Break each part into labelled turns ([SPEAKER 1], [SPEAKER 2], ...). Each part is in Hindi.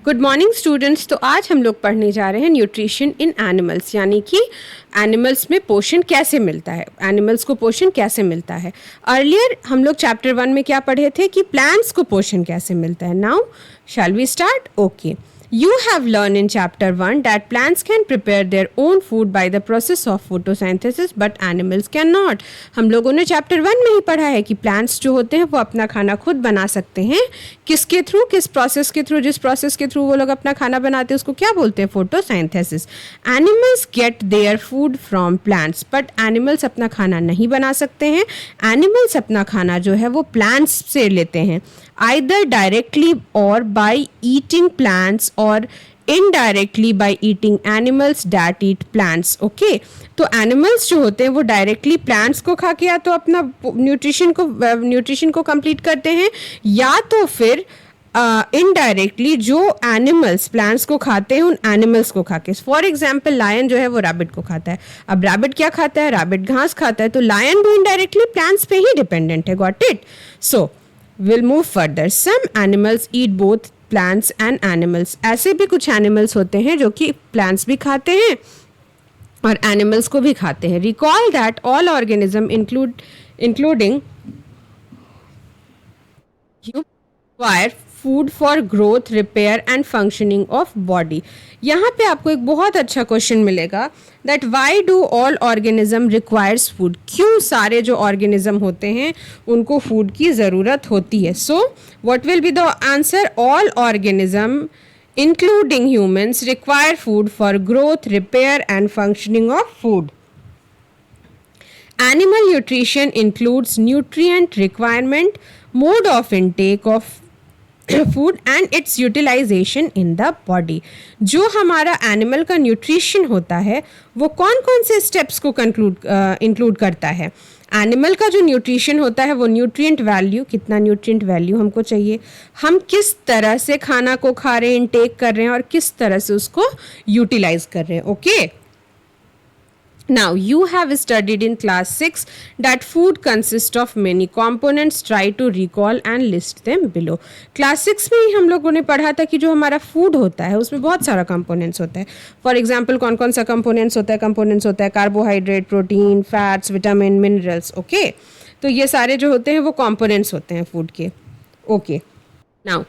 [SPEAKER 1] Good morning students. तो आज हम लोग पढ़ने जा रहे हैं न्यूट्रिशन इन एनिमल्स, यानी कि एनिमल्स में पोषण कैसे मिलता है, एनिमल्स को पोषण कैसे मिलता है। अर्लियर हम लोग चैप्टर 1 में क्या पढ़े थे कि प्लांट्स को पोषण कैसे मिलता है। Now shall we start? Okay, you have learned in chapter 1 that plants can prepare their own food by the process of photosynthesis but animals cannot। हम लोगों ने चैप्टर 1 में ही पढ़ा है कि प्लांट्स जो होते हैं वो अपना खाना खुद बना सकते हैं। किसके थ्रू? किस प्रोसेस के थ्रू? जिस प्रोसेस के थ्रू वो लोग अपना खाना बनाते हैं उसको क्या बोलते हैं? Photosynthesis. Animals gate their food from plants, but animals अपना खाना नहीं बना सकते हैं। एनिमल्स अपना खाना जो है वो प्लांट्स से लेते हैं, either directly or by eating plants or indirectly by eating animals that eat plants। Okay, तो एनिमल्स जो होते हैं वो डायरेक्टली प्लांट्स को खा के या तो अपना न्यूट्रिशन को कंप्लीट करते हैं, या तो फिर इनडायरेक्टली जो एनिमल्स प्लांट्स को खाते हैं उन एनिमल्स को खा के। फॉर एग्जाम्पल लायन जो है वो रैबिट को खाता है। अब रैबिट क्या खाता है? रैबिट घास खाता है, तो लायन भी इनडायरेक्टली प्लांट्स पे ही डिपेंडेंट है। Got it? So we'll move further. Some animals eat both plants and animals। ऐसे भी कुछ एनिमल्स होते हैं जो कि प्लांट्स भी खाते हैं और एनिमल्स को भी खाते हैं। Recall that all organism including you require food for growth, repair and functioning of body। यहाँ पे आपको एक बहुत अच्छा क्वेश्चन मिलेगा that why do all organism requires food। क्यों सारे जो ऑर्गेनिज्म होते हैं उनको फूड की ज़रूरत होती है? सो what will be the answer? All organism including humans require food for growth, repair and functioning of food। Animal nutrition includes nutrient requirement, mode of intake of food and its utilisation in the body. जो हमारा एनिमल का न्यूट्रिशन होता है वो कौन कौन से स्टेप्स को इंक्लूड करता है? एनिमल का जो न्यूट्रिशन होता है वो न्यूट्रिएंट वैल्यू, कितना न्यूट्रिएंट वैल्यू हमको चाहिए, हम किस तरह से खाना को खा रहे हैं, इनटेक कर रहे हैं और किस तरह से उसको यूटिलाइज कर रहे हैं। Okay, Now you have studied in class 6 that food consists of many components। Try to recall and list them below। Class 6 में ही हम लोगों ने पढ़ा था कि जो हमारा फूड होता है उसमें बहुत सारा कंपोनेंट्स होता है। फॉर एग्जांपल कौन कौन सा कंपोनेंट्स होता है? कंपोनेंट्स होता है carbohydrate, protein, fats, vitamin, minerals. Okay, तो ये सारे जो होते हैं वो कंपोनेंट्स होते हैं फूड के। Okay, now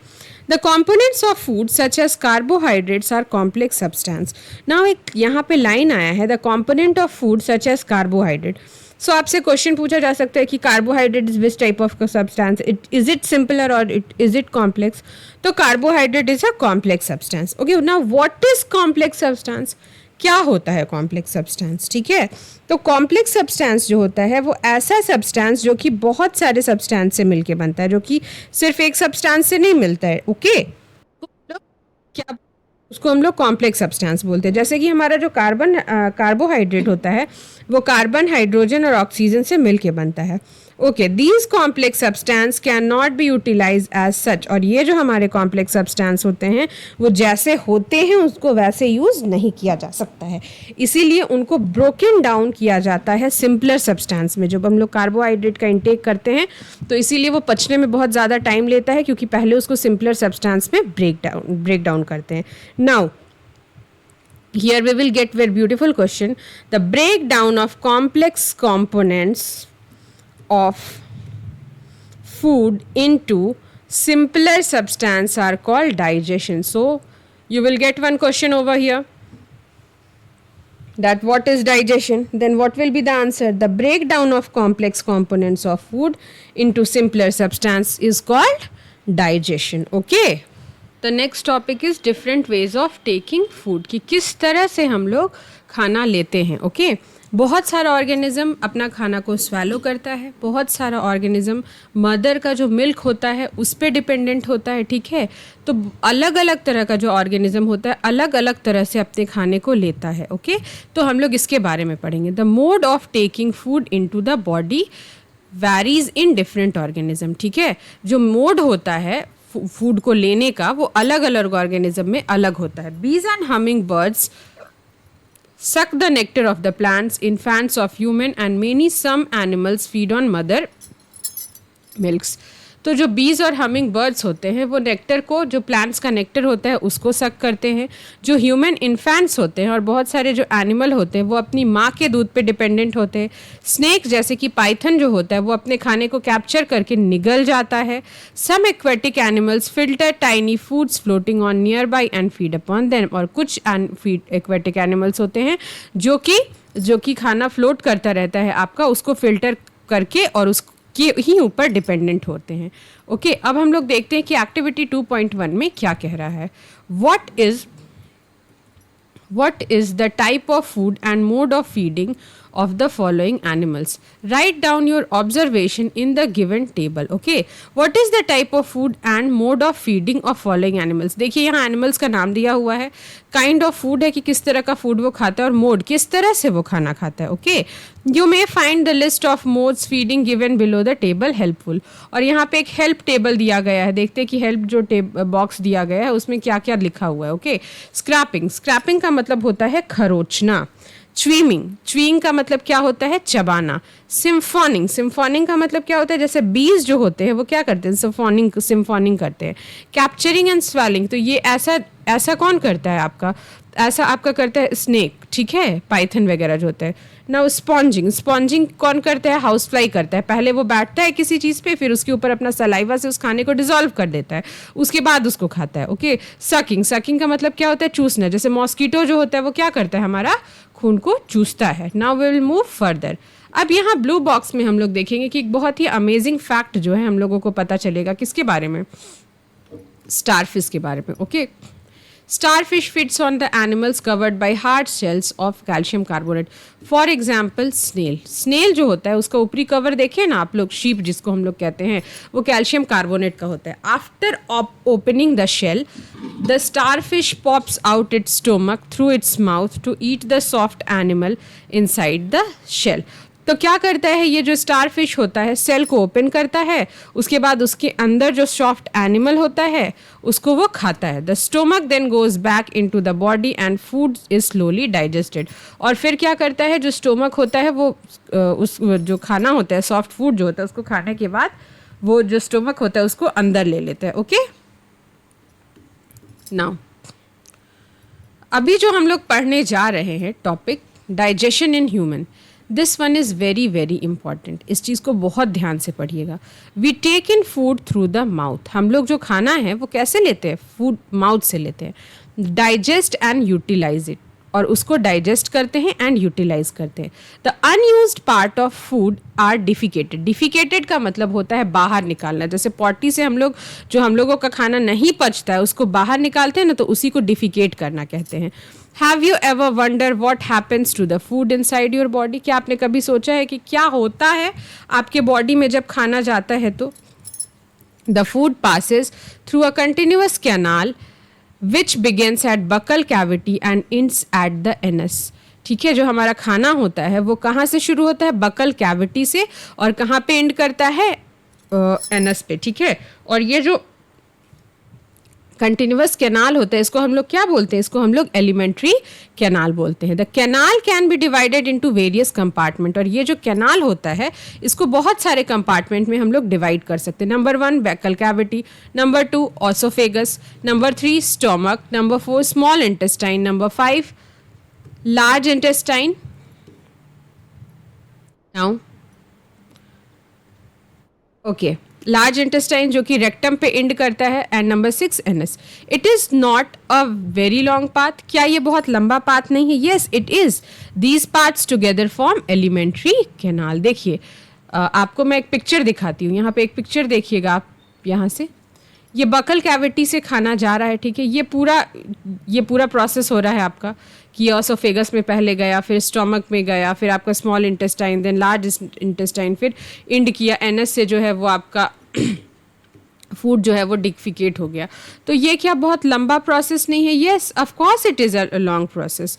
[SPEAKER 1] the components of food such as carbohydrates are complex substance। now एक यहाँ पे लाइन आया है the component of food such as carbohydrate। so आपसे क्वेश्चन पूछा जा सकता है कि carbohydrate is which type of substance, is it simpler और इज इट कॉम्प्लेक्स? तो carbohydrate is a complex substance. Okay, now what is complex substance? क्या होता है कॉम्प्लेक्स सब्सटेंस? ठीक है, तो कॉम्प्लेक्स सब्सटेंस जो होता है वो ऐसा सब्सटेंस जो कि बहुत सारे सब्सटेंस से मिलके बनता है, जो कि सिर्फ एक सब्सटेंस से नहीं मिलता है। ओके, क्या उसको हम लोग कॉम्प्लेक्स सब्सटेंस बोलते हैं। जैसे कि हमारा जो कार्बोहाइड्रेट होता है वो कार्बन, हाइड्रोजन और ऑक्सीजन से मिलके बनता है। Okay, these complex substance can not be utilise as such. और ये जो हमारे कॉम्प्लेक्स सब्सटेंस होते हैं वो जैसे होते हैं उसको वैसे यूज़ नहीं किया जा सकता है, इसीलिए उनको ब्रोकन डाउन किया जाता है सिंपलर सब्सटेंस में। जब हम लोग कार्बोहाइड्रेट का इंटेक करते हैं तो इसीलिए वो पचने में बहुत ज़्यादा टाइम लेता है, क्योंकि पहले उसको सिंपलर सब्सटेंस में ब्रेक डाउन करते हैं। Now here we will get very beautiful question, the breakdown of complex components of food into simpler substance are called digestion। so you will get one question over here that what is digestion, then what will be the answer? The breakdown of complex components of food into simpler substance is called digestion। okay, the next topic is different ways of taking food, कि किस तरह से हम लोग खाना लेते हैं। ओके, बहुत सारा ऑर्गेनिज्म अपना खाना को स्वेलो करता है, बहुत सारा ऑर्गेनिज्म मदर का जो मिल्क होता है उस पर डिपेंडेंट होता है। ठीक है, तो अलग अलग तरह का जो ऑर्गेनिज्म होता है अलग अलग तरह से अपने खाने को लेता है। ओके, तो हम लोग इसके बारे में पढ़ेंगे। The mode of taking food into the body varies in different organism. ठीक है, जो मोड होता है फूड को लेने का वो अलग अलग ऑर्गेनिज्म में अलग होता है। बीज and humming birds suck the nectar of the plants, infants of human and many some animals feed on mother milks। तो जो बीज और हमिंग बर्ड्स होते हैं वो नेक्टर को, जो प्लांट्स का नेक्टर होता है उसको सक करते हैं। जो ह्यूमन इन्फेंट्स होते हैं और बहुत सारे जो एनिमल होते हैं वो अपनी माँ के दूध पे डिपेंडेंट होते हैं। स्नेक जैसे कि पाइथन जो होता है वो अपने खाने को कैप्चर करके निगल जाता है। Some aquatic animals filter tiny foods floating on nearby and feed upon them. और कुछ एक्वेटिक एनिमल्स होते हैं जो कि खाना फ्लोट करता रहता है आपका, उसको फिल्टर करके और उसके ही ऊपर डिपेंडेंट होते हैं। ओके, अब हम लोग देखते हैं कि एक्टिविटी 2.1 में क्या कह रहा है। What is the type of food and mode of feeding of the following animals? Write down your observation in the given table. Okay, what is the type of food and mode of feeding of following animals? देखिए यहाँ animals का नाम दिया हुआ है, kind of food है कि किस तरह का food वो खाता है, और mode किस तरह से वो खाना खाता है। Okay, you may find the list of modes feeding given below the table helpful. और यहाँ पे एक हेल्प टेबल दिया गया है, देखते हैं कि हेल्प जो बॉक्स दिया गया है उसमें क्या क्या लिखा हुआ है। ओके, स्क्रैपिंग का मतलब होता है खरोचना। च्यूइंग का मतलब क्या होता है, चबाना। सिम्फोनिंग का मतलब क्या होता है, जैसे बीज जो होते हैं वो क्या करते हैं, सिम्फोनिंग करते हैं। कैप्चरिंग एंड स्वेलिंग, तो ये ऐसा कौन करता है आपका, ऐसा आपका करता है स्नेक, ठीक है, पाइथन वगैरह जो होता है ना। स्पॉन्जिंग कौन करता है, हाउस फ्लाई करता है। पहले वो बैठता है किसी चीज़ पे, फिर उसके ऊपर अपना सलाइवा से उस खाने को डिजोल्व कर देता है, उसके बाद उसको खाता है। ओके, सकिंग का मतलब क्या होता है, चूसना। जैसे मॉस्किटो जो होता है वो क्या करता है, हमारा खून को चूसता है। Now we will move further. अब यहाँ ब्लू बॉक्स में हम लोग देखेंगे कि एक बहुत ही अमेजिंग फैक्ट जो है हम लोगों को पता चलेगा, किसके बारे में, स्टारफिश के बारे में। Okay, Starfish feeds on the animals covered by hard shells of calcium carbonate. For example, snail जो होता है उसका ऊपरी कवर देखिए ना आप लोग, शीप जिसको हम लोग कहते हैं, वो कैल्शियम कार्बोनेट का होता है। After opening the shell, the starfish pops out its stomach through its mouth to eat the soft animal inside the shell. तो क्या करता है ये जो स्टारफिश होता है, सेल को ओपन करता है, उसके बाद उसके अंदर जो सॉफ्ट एनिमल होता है उसको वो खाता है। The stomach then goes back into the body and food is slowly digested. और फिर क्या करता है, जो स्टोमक होता है वो उस जो खाना होता है, सॉफ्ट फूड जो होता है, उसको खाने के बाद वो जो स्टोमक होता है उसको अंदर ले लेता है। ओके, नाउ अभी जो हम लोग पढ़ने जा रहे हैं topic, digestion in human, this one is very very important. इस चीज़ को बहुत ध्यान से पढ़िएगा। We take in food through the mouth. हम लोग जो खाना है वो कैसे लेते हैं, फूड माउथ से लेते हैं। डाइजेस्ट एंड यूटिलाइज इट, और उसको डाइजेस्ट करते हैं एंड यूटिलाइज करते हैं। The unused part of food are defecated का मतलब होता है बाहर निकालना। जैसे पॉटी से हम लोगों का खाना नहीं पचता है उसको बाहर निकालते हैं ना, तो उसी को डिफिकेट करना कहते हैं। Have you ever wonder what happens to the food inside your body? क्या आपने कभी सोचा है कि क्या होता है आपके बॉडी में जब खाना जाता है? तो the food passes through a continuous canal which begins at buccal cavity and ends at the anus. ठीक है, जो हमारा खाना होता है वो कहाँ से शुरू होता है, बकल कैविटी से, और कहाँ पे एंड करता है, एनस पे। ठीक है, और ये जो कंटिन्यूअस कैनाल होता है इसको हम लोग क्या बोलते हैं, इसको हम लोग एलिमेंट्री कैनाल बोलते हैं। The canal can be divided into various compartment, और ये जो कैनाल होता है इसको बहुत सारे कंपार्टमेंट में हम लोग डिवाइड कर सकते हैं। Number 1 buccal cavity, number 2 oesophagus, number 3 stomach, number 4 small intestine, number 5 large intestine. Now okay, large intestine जो कि रेक्टम पे एंड करता है, and number 6 anus. It is not a very long path. क्या ये बहुत लंबा पाथ नहीं है? Yes it is. These paths together form alimentary canal. देखिए आपको मैं एक पिक्चर दिखाती हूँ, यहाँ पे एक पिक्चर देखिएगा आप, यहाँ से ये बकल कैविटी से खाना जा रहा है। ठीक है, ये पूरा प्रोसेस हो रहा है आपका कि ऑसोफेगस में पहले गया, फिर स्टोमक में गया, फिर आपका small intestine, then large intestine, फिर इंड किया एनस से, जो है वो आपका फूड जो है वो डिफिकेट हो गया। तो ये क्या बहुत लंबा प्रोसेस नहीं है? Yes of course it is a long process.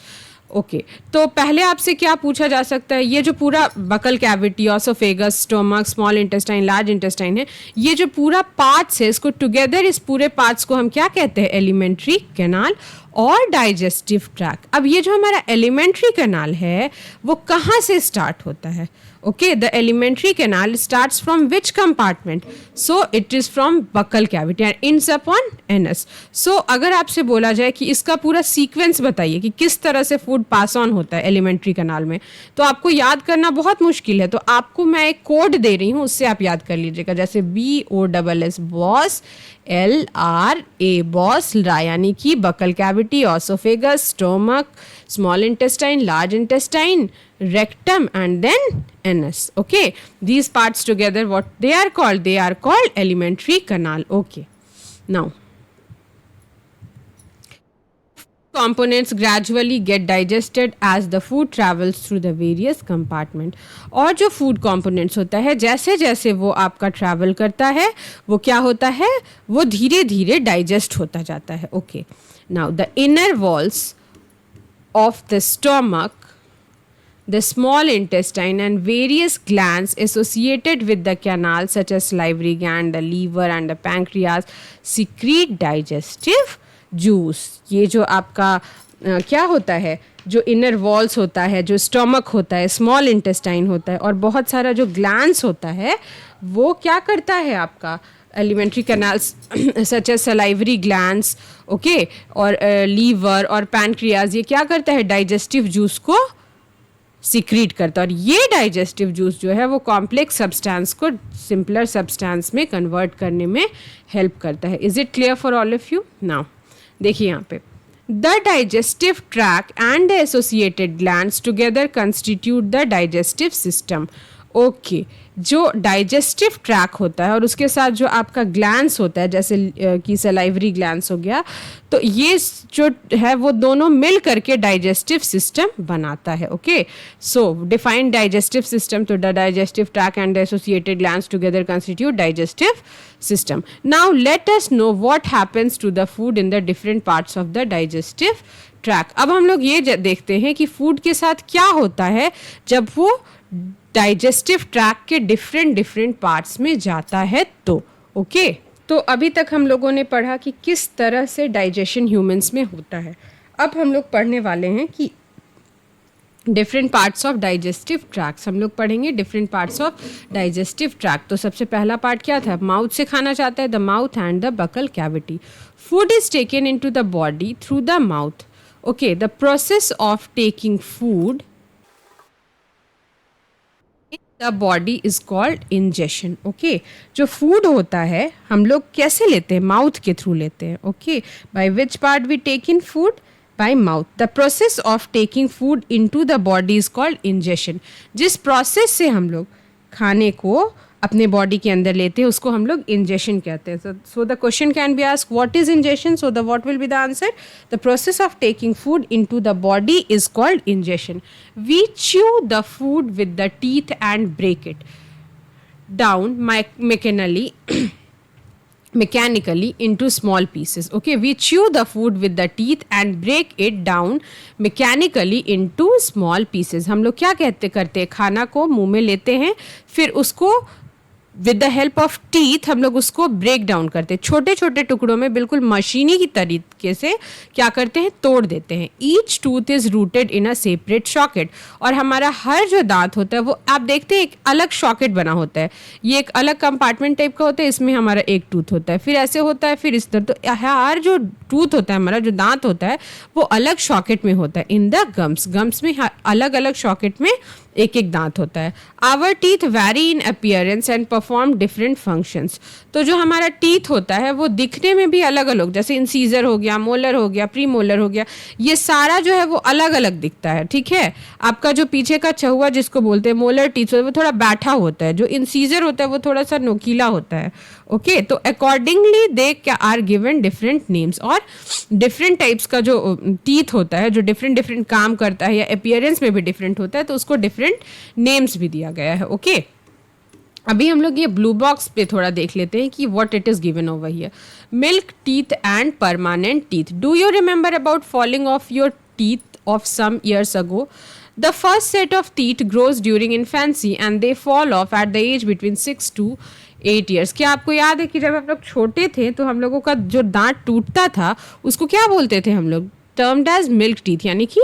[SPEAKER 1] Okay, तो पहले आपसे क्या पूछा जा सकता है, ये जो पूरा buccal cavity, oesophagus, stomach, small intestine, large intestine है, ये जो पूरा पार्ट्स है, इसको टुगेदर, इस पूरे पार्ट्स को हम क्या कहते हैं? एलिमेंट्री कैनाल और डाइजेस्टिव ट्रैक्ट। अब ये जो हमारा एलिमेंट्री कैनाल है वो कहाँ से स्टार्ट होता है? Okay, the alimentary canal starts from which compartment? So it is from buccal cavity and ends upon anus. So अगर आपसे बोला जाए कि इसका पूरा सीक्वेंस बताइए कि किस तरह से फूड पास ऑन होता है एलिमेंट्री कैनाल में, तो आपको याद करना बहुत मुश्किल है. तो आपको मैं एक कोड दे रही हूँ, उससे आप याद कर लीजिएगा. जैसे BOSS बॉस, LRA बॉस, यानी कि buccal cavity, oesophagus, stomach, small intestine, large intestine, rectum, and then anus. Okay, these parts together, what they are called? They are called alimentary canal. Okay, now components gradually get digested as the food travels through the various compartment. और जो food components होता है, जैसे जैसे वो आपका travel करता है, वो क्या होता है, वो धीरे धीरे digest होता जाता है. Okay, now the inner walls of the stomach, the small intestine, and various glands associated with the canal such as salivary gland, the liver and the pancreas secrete digestive juice. ये जो आपका क्या होता है, जो इनर वॉल्स होता है, जो स्टोमक होता है, स्मॉल इंटेस्टाइन होता है और बहुत सारा जो ग्लैंड्स होता है, वो क्या करता है आपका alimentary canals such as salivary glands, okay, और लीवर और पैनक्रियाज, ये क्या करता है, डाइजेस्टिव जूस को सीक्रीट करता है. और ये डाइजेस्टिव जूस जो है वो कॉम्प्लेक्स सब्सटेंस को सिंपलर सब्सटेंस में कन्वर्ट करने में हेल्प करता है. Is it clear for all of you? Now देखिए यहाँ पे, the digestive tract and the associated glands together constitute the digestive system. Okay, जो डाइजेस्टिव ट्रैक होता है और उसके साथ जो आपका ग्लैंड्स होता है, जैसे कि सलाइवरी ग्लैंड्स हो गया, तो ये जो है वो दोनों मिल करके डाइजेस्टिव सिस्टम बनाता है. Okay, so define digestive system. तो the digestive tract and the associated glands together constitute digestive system. Now let us know what happens to the food in the different parts of the digestive tract. अब हम लोग ये देखते हैं कि फूड के साथ क्या होता है जब वो डाइजेस्टिव ट्रैक के डिफरेंट पार्ट्स में जाता है. तो ओके, तो अभी तक हम लोगों ने पढ़ा कि किस तरह से डाइजेशन ह्यूमंस में होता है. अब हम लोग पढ़ने वाले हैं कि different parts of digestive tracks. हम लोग पढ़ेंगे different parts of digestive track. तो सबसे पहला पार्ट क्या था, माउथ से खाना जाता है, the mouth and the buccal cavity. Food is taken into the body through the mouth. Okay, the process of taking food the body is called ingestion. Okay, जो फूड होता है हम लोग कैसे लेते हैं, माउथ के थ्रू लेते हैं. Okay, by which part we take in food, by mouth. The process of taking food into the body is called ingestion. जिस प्रोसेस से हम लोग खाने को अपने बॉडी के अंदर लेते हैं उसको हम लोग इंजेशन कहते हैं. So the question can be asked, what is ingestion? So the what will be the answer, the process of taking food into the body is called ingestion. We chew the food with the teeth and break it down mechanically into small pieces. Okay, we chew the food with the teeth and break it down mechanically into small pieces. हम लोग क्या करते हैं, खाना को मुंह में लेते हैं, फिर उसको with the help of teeth हम लोग उसको ब्रेक डाउन करते हैं, छोटे छोटे टुकड़ों में बिल्कुल मशीनी की तरीके से क्या करते हैं, तोड़ देते हैं. Each tooth is rooted in a separate socket. और हमारा हर जो दांत होता है वो आप देखते हैं एक अलग सॉकेट बना होता है, ये एक अलग कंपार्टमेंट टाइप का होता है, इसमें हमारा एक टूथ होता है, फिर ऐसे होता है, फिर इस तरह. तो हर जो टूथ होता है, हमारा जो दांत होता है वो अलग सॉकेट में होता है. इन द गम्स में अलग अलग सॉकेट में एक एक दांत होता है. Our teeth vary in appearance and perform different functions. तो जो हमारा टीथ होता है वो दिखने में भी अलग अलग, जैसे इंसीजर हो गया, मोलर हो गया, प्री मोलर हो गया, ये सारा जो है वो अलग अलग दिखता है. ठीक है, आपका जो पीछे का चहुआ जिसको बोलते हैं मोलर टीथ वो थोड़ा बैठा होता है, जो इंसीजर होता है वो थोड़ा सा नोकीला होता है. ओके, तो accordingly they are given different names. और डिफरेंट टाइप्स का जो टीथ होता है जो डिफरेंट काम करता है या अपीयरेंस में भी डिफरेंट होता है, तो उसको डिफरेंट नेम्स भी दिया गया है. ओके, अभी हम लोग ये ब्लू बॉक्स पे थोड़ा देख लेते हैं कि what it is given over here. Milk teeth and permanent teeth. Do you remember about falling of your teeth of some years ago? The first set of teeth grows during infancy and they fall off at the age between 6 to 8 years. क्या आपको याद है कि जब हम लोग छोटे थे तो हम लोगों का जो दांत टूटता था उसको क्या बोलते थे हम लोग? टर्म्ड एज मिल्क टीथ, यानी कि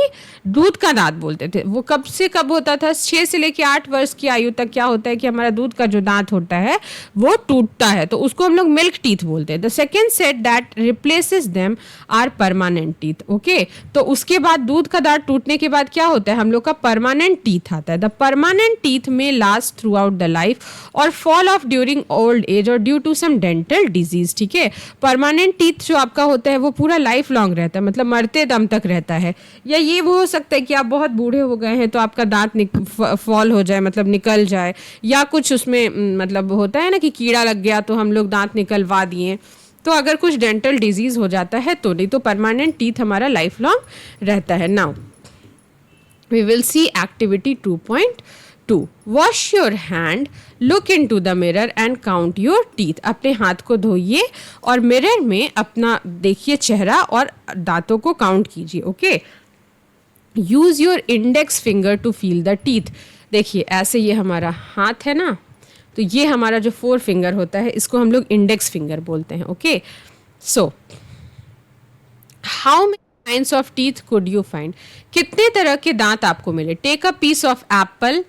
[SPEAKER 1] दूध का दांत बोलते थे। वो कब से कब होता था? 6 से लेकर 8 वर्ष की आयु तक क्या होता है कि हमारा दूध का जो दांत होता है वो टूटता है, तो उसको हम लोग मिल्क टीथ बोलते हैं। The second set that replaces them are permanent teeth. Okay, तो उसके बाद दूध का दांत टूटने के बाद क्या होता है? हम लोग का परमानेंट टीथ आता है। The permanent teeth may last throughout the life और fall off during old age और due to some dental disease. ठीक है, परमानेंट टीथ जो आपका होता है वो पूरा लाइफ लॉन्ग रहता है, मतलब मरते दम तक रहता है। या ये वो हो सकता है कि आप बहुत बूढ़े हो गए हैं तो आपका दांत फॉल हो जाए, मतलब निकल जाए, या कुछ उसमें मतलब होता है ना कि कीड़ा लग गया तो हम लोग दांत निकलवा दिए, तो अगर कुछ डेंटल डिजीज हो जाता है तो। नहीं तो परमानेंट टीथ हमारा लाइफ लॉन्ग रहता है। Now we will see activity 2.2। Wash your hand, look into the mirror and count your teeth. अपने हाथ को धोइए और मिरर में अपना देखिए चेहरा और दांतों को काउंट कीजिए। Okay, use your index finger to feel the teeth. देखिए ऐसे ये हमारा हाथ है ना, तो ये हमारा जो 4 फिंगर होता है इसको हम लोग इंडेक्स फिंगर बोलते हैं। Okay, so how many kinds of teeth could you find? कितने तरह के दांत आपको मिले? Take a piece of apple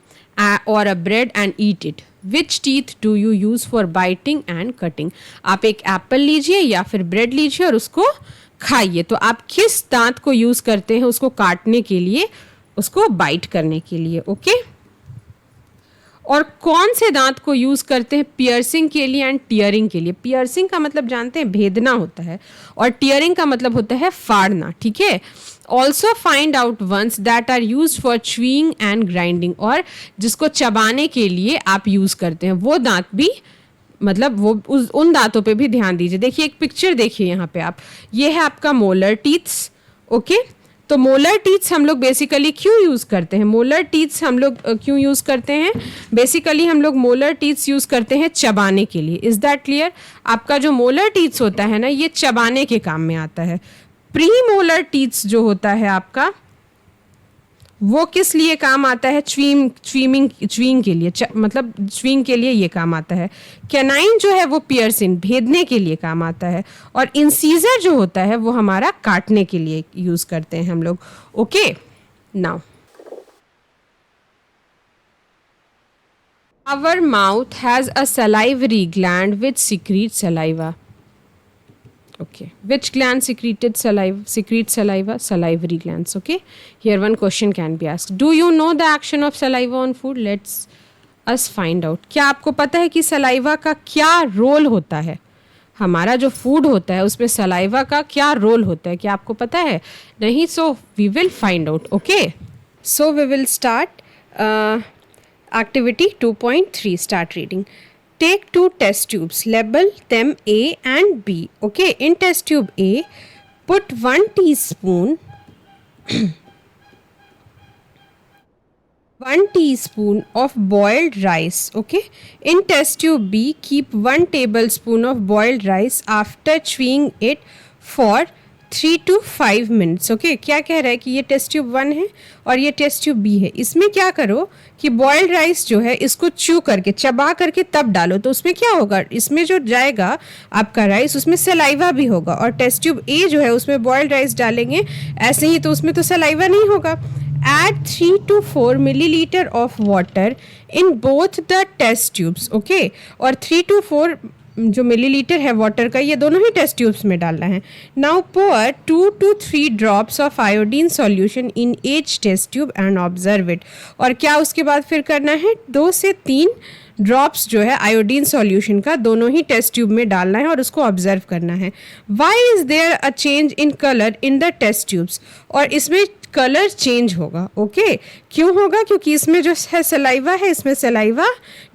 [SPEAKER 1] और a bread and eat it. Which teeth do you use for biting and cutting? आप एक एप्पल लीजिए या फिर ब्रेड लीजिए और उसको खाइए। तो आप किस दांत को यूज करते हैं उसको काटने के लिए, उसको बाइट करने के लिए? ओके, और कौन से दांत को यूज करते हैं पियर्सिंग के लिए एंड टीयरिंग के लिए? पियर्सिंग का मतलब जानते हैं भेदना होता है, और टीयरिंग का मतलब होता है फाड़ना। ठीक है, also find out ones that are use for chewing and grinding, और जिसको चबाने के लिए आप यूज करते हैं वो दांत भी, मतलब वो उन दांतों पे भी ध्यान दीजिए। देखिए एक पिक्चर देखिए यहाँ पे आप, ये है आपका मोलर टीथ्स। ओके, तो मोलर टीथ्स हम लोग बेसिकली क्यों यूज़ करते हैं? मोलर टीथ्स हम लोग क्यों यूज़ करते हैं? बेसिकली हम लोग मोलर टीथ्स यूज़ करते हैं चबाने के लिए। Is that clear? आपका जो मोलर टीथ्स होता है ना, ये चबाने के काम में आता है। प्री मोलर टीथ्स जो होता है आपका, वो किस लिए काम आता है? च्यूइंग के लिए, मतलब च्यूइंग के लिए ये काम आता है। कैनाइन जो है वो पियर्सिंग, भेदने के लिए काम आता है। और इंसीजर जो होता है वो हमारा काटने के लिए यूज करते हैं हम लोग। Okay, now our mouth has a salivary gland which secretes saliva. Okay, which gland secretes saliva? Salivary glands. Okay, here one question can be asked. Do you know the action of saliva on food? Let's us find out. क्या आपको पता है कि सलाइवा का क्या रोल होता है? हमारा जो फूड होता है उसमें सलाइवा का क्या रोल होता है, क्या आपको पता है? नहीं, so we will find out. Okay, so we will start activity 2.3. Start reading. Take 2 test tubes, label them A and B. Okay, in test tube A, put 1 teaspoon 1 teaspoon of boiled rice. Okay, in test tube B, keep 1 tablespoon of boiled rice after chewing it for 3 to 5 minutes. Okay, क्या कह रहा है कि ये टेस्ट ट्यूब 1 है और ये टेस्ट ट्यूब B है। इसमें क्या करो कि बॉइल्ड राइस जो है इसको च्यू करके, चबा करके तब डालो, तो उसमें क्या होगा? इसमें जो जाएगा आपका राइस उसमें सलाइवा भी होगा। और टेस्ट ट्यूब A जो है उसमें बॉइल्ड राइस डालेंगे ऐसे ही, तो उसमें तो सलाइवा नहीं होगा। Add 3 to 4 milliliter of water in both the test tubes. Okay, और 3 to 4 जो मिलीलीटर है वाटर का, ये दोनों ही टेस्ट ट्यूब्स में डालना है। Now pour 2 to 3 drops of iodine solution in each test tube and observe it. और क्या उसके बाद फिर करना है? 2 से 3 ड्रॉप्स जो है आयोडीन सॉल्यूशन का दोनों ही टेस्ट ट्यूब में डालना है और उसको ऑब्जर्व करना है। Why is there a change in colour in the test tubes? और इसमें कलर चेंज होगा। ओके, क्यों होगा? क्योंकि इसमें जो है सलाइवा है, इसमें सलाइवा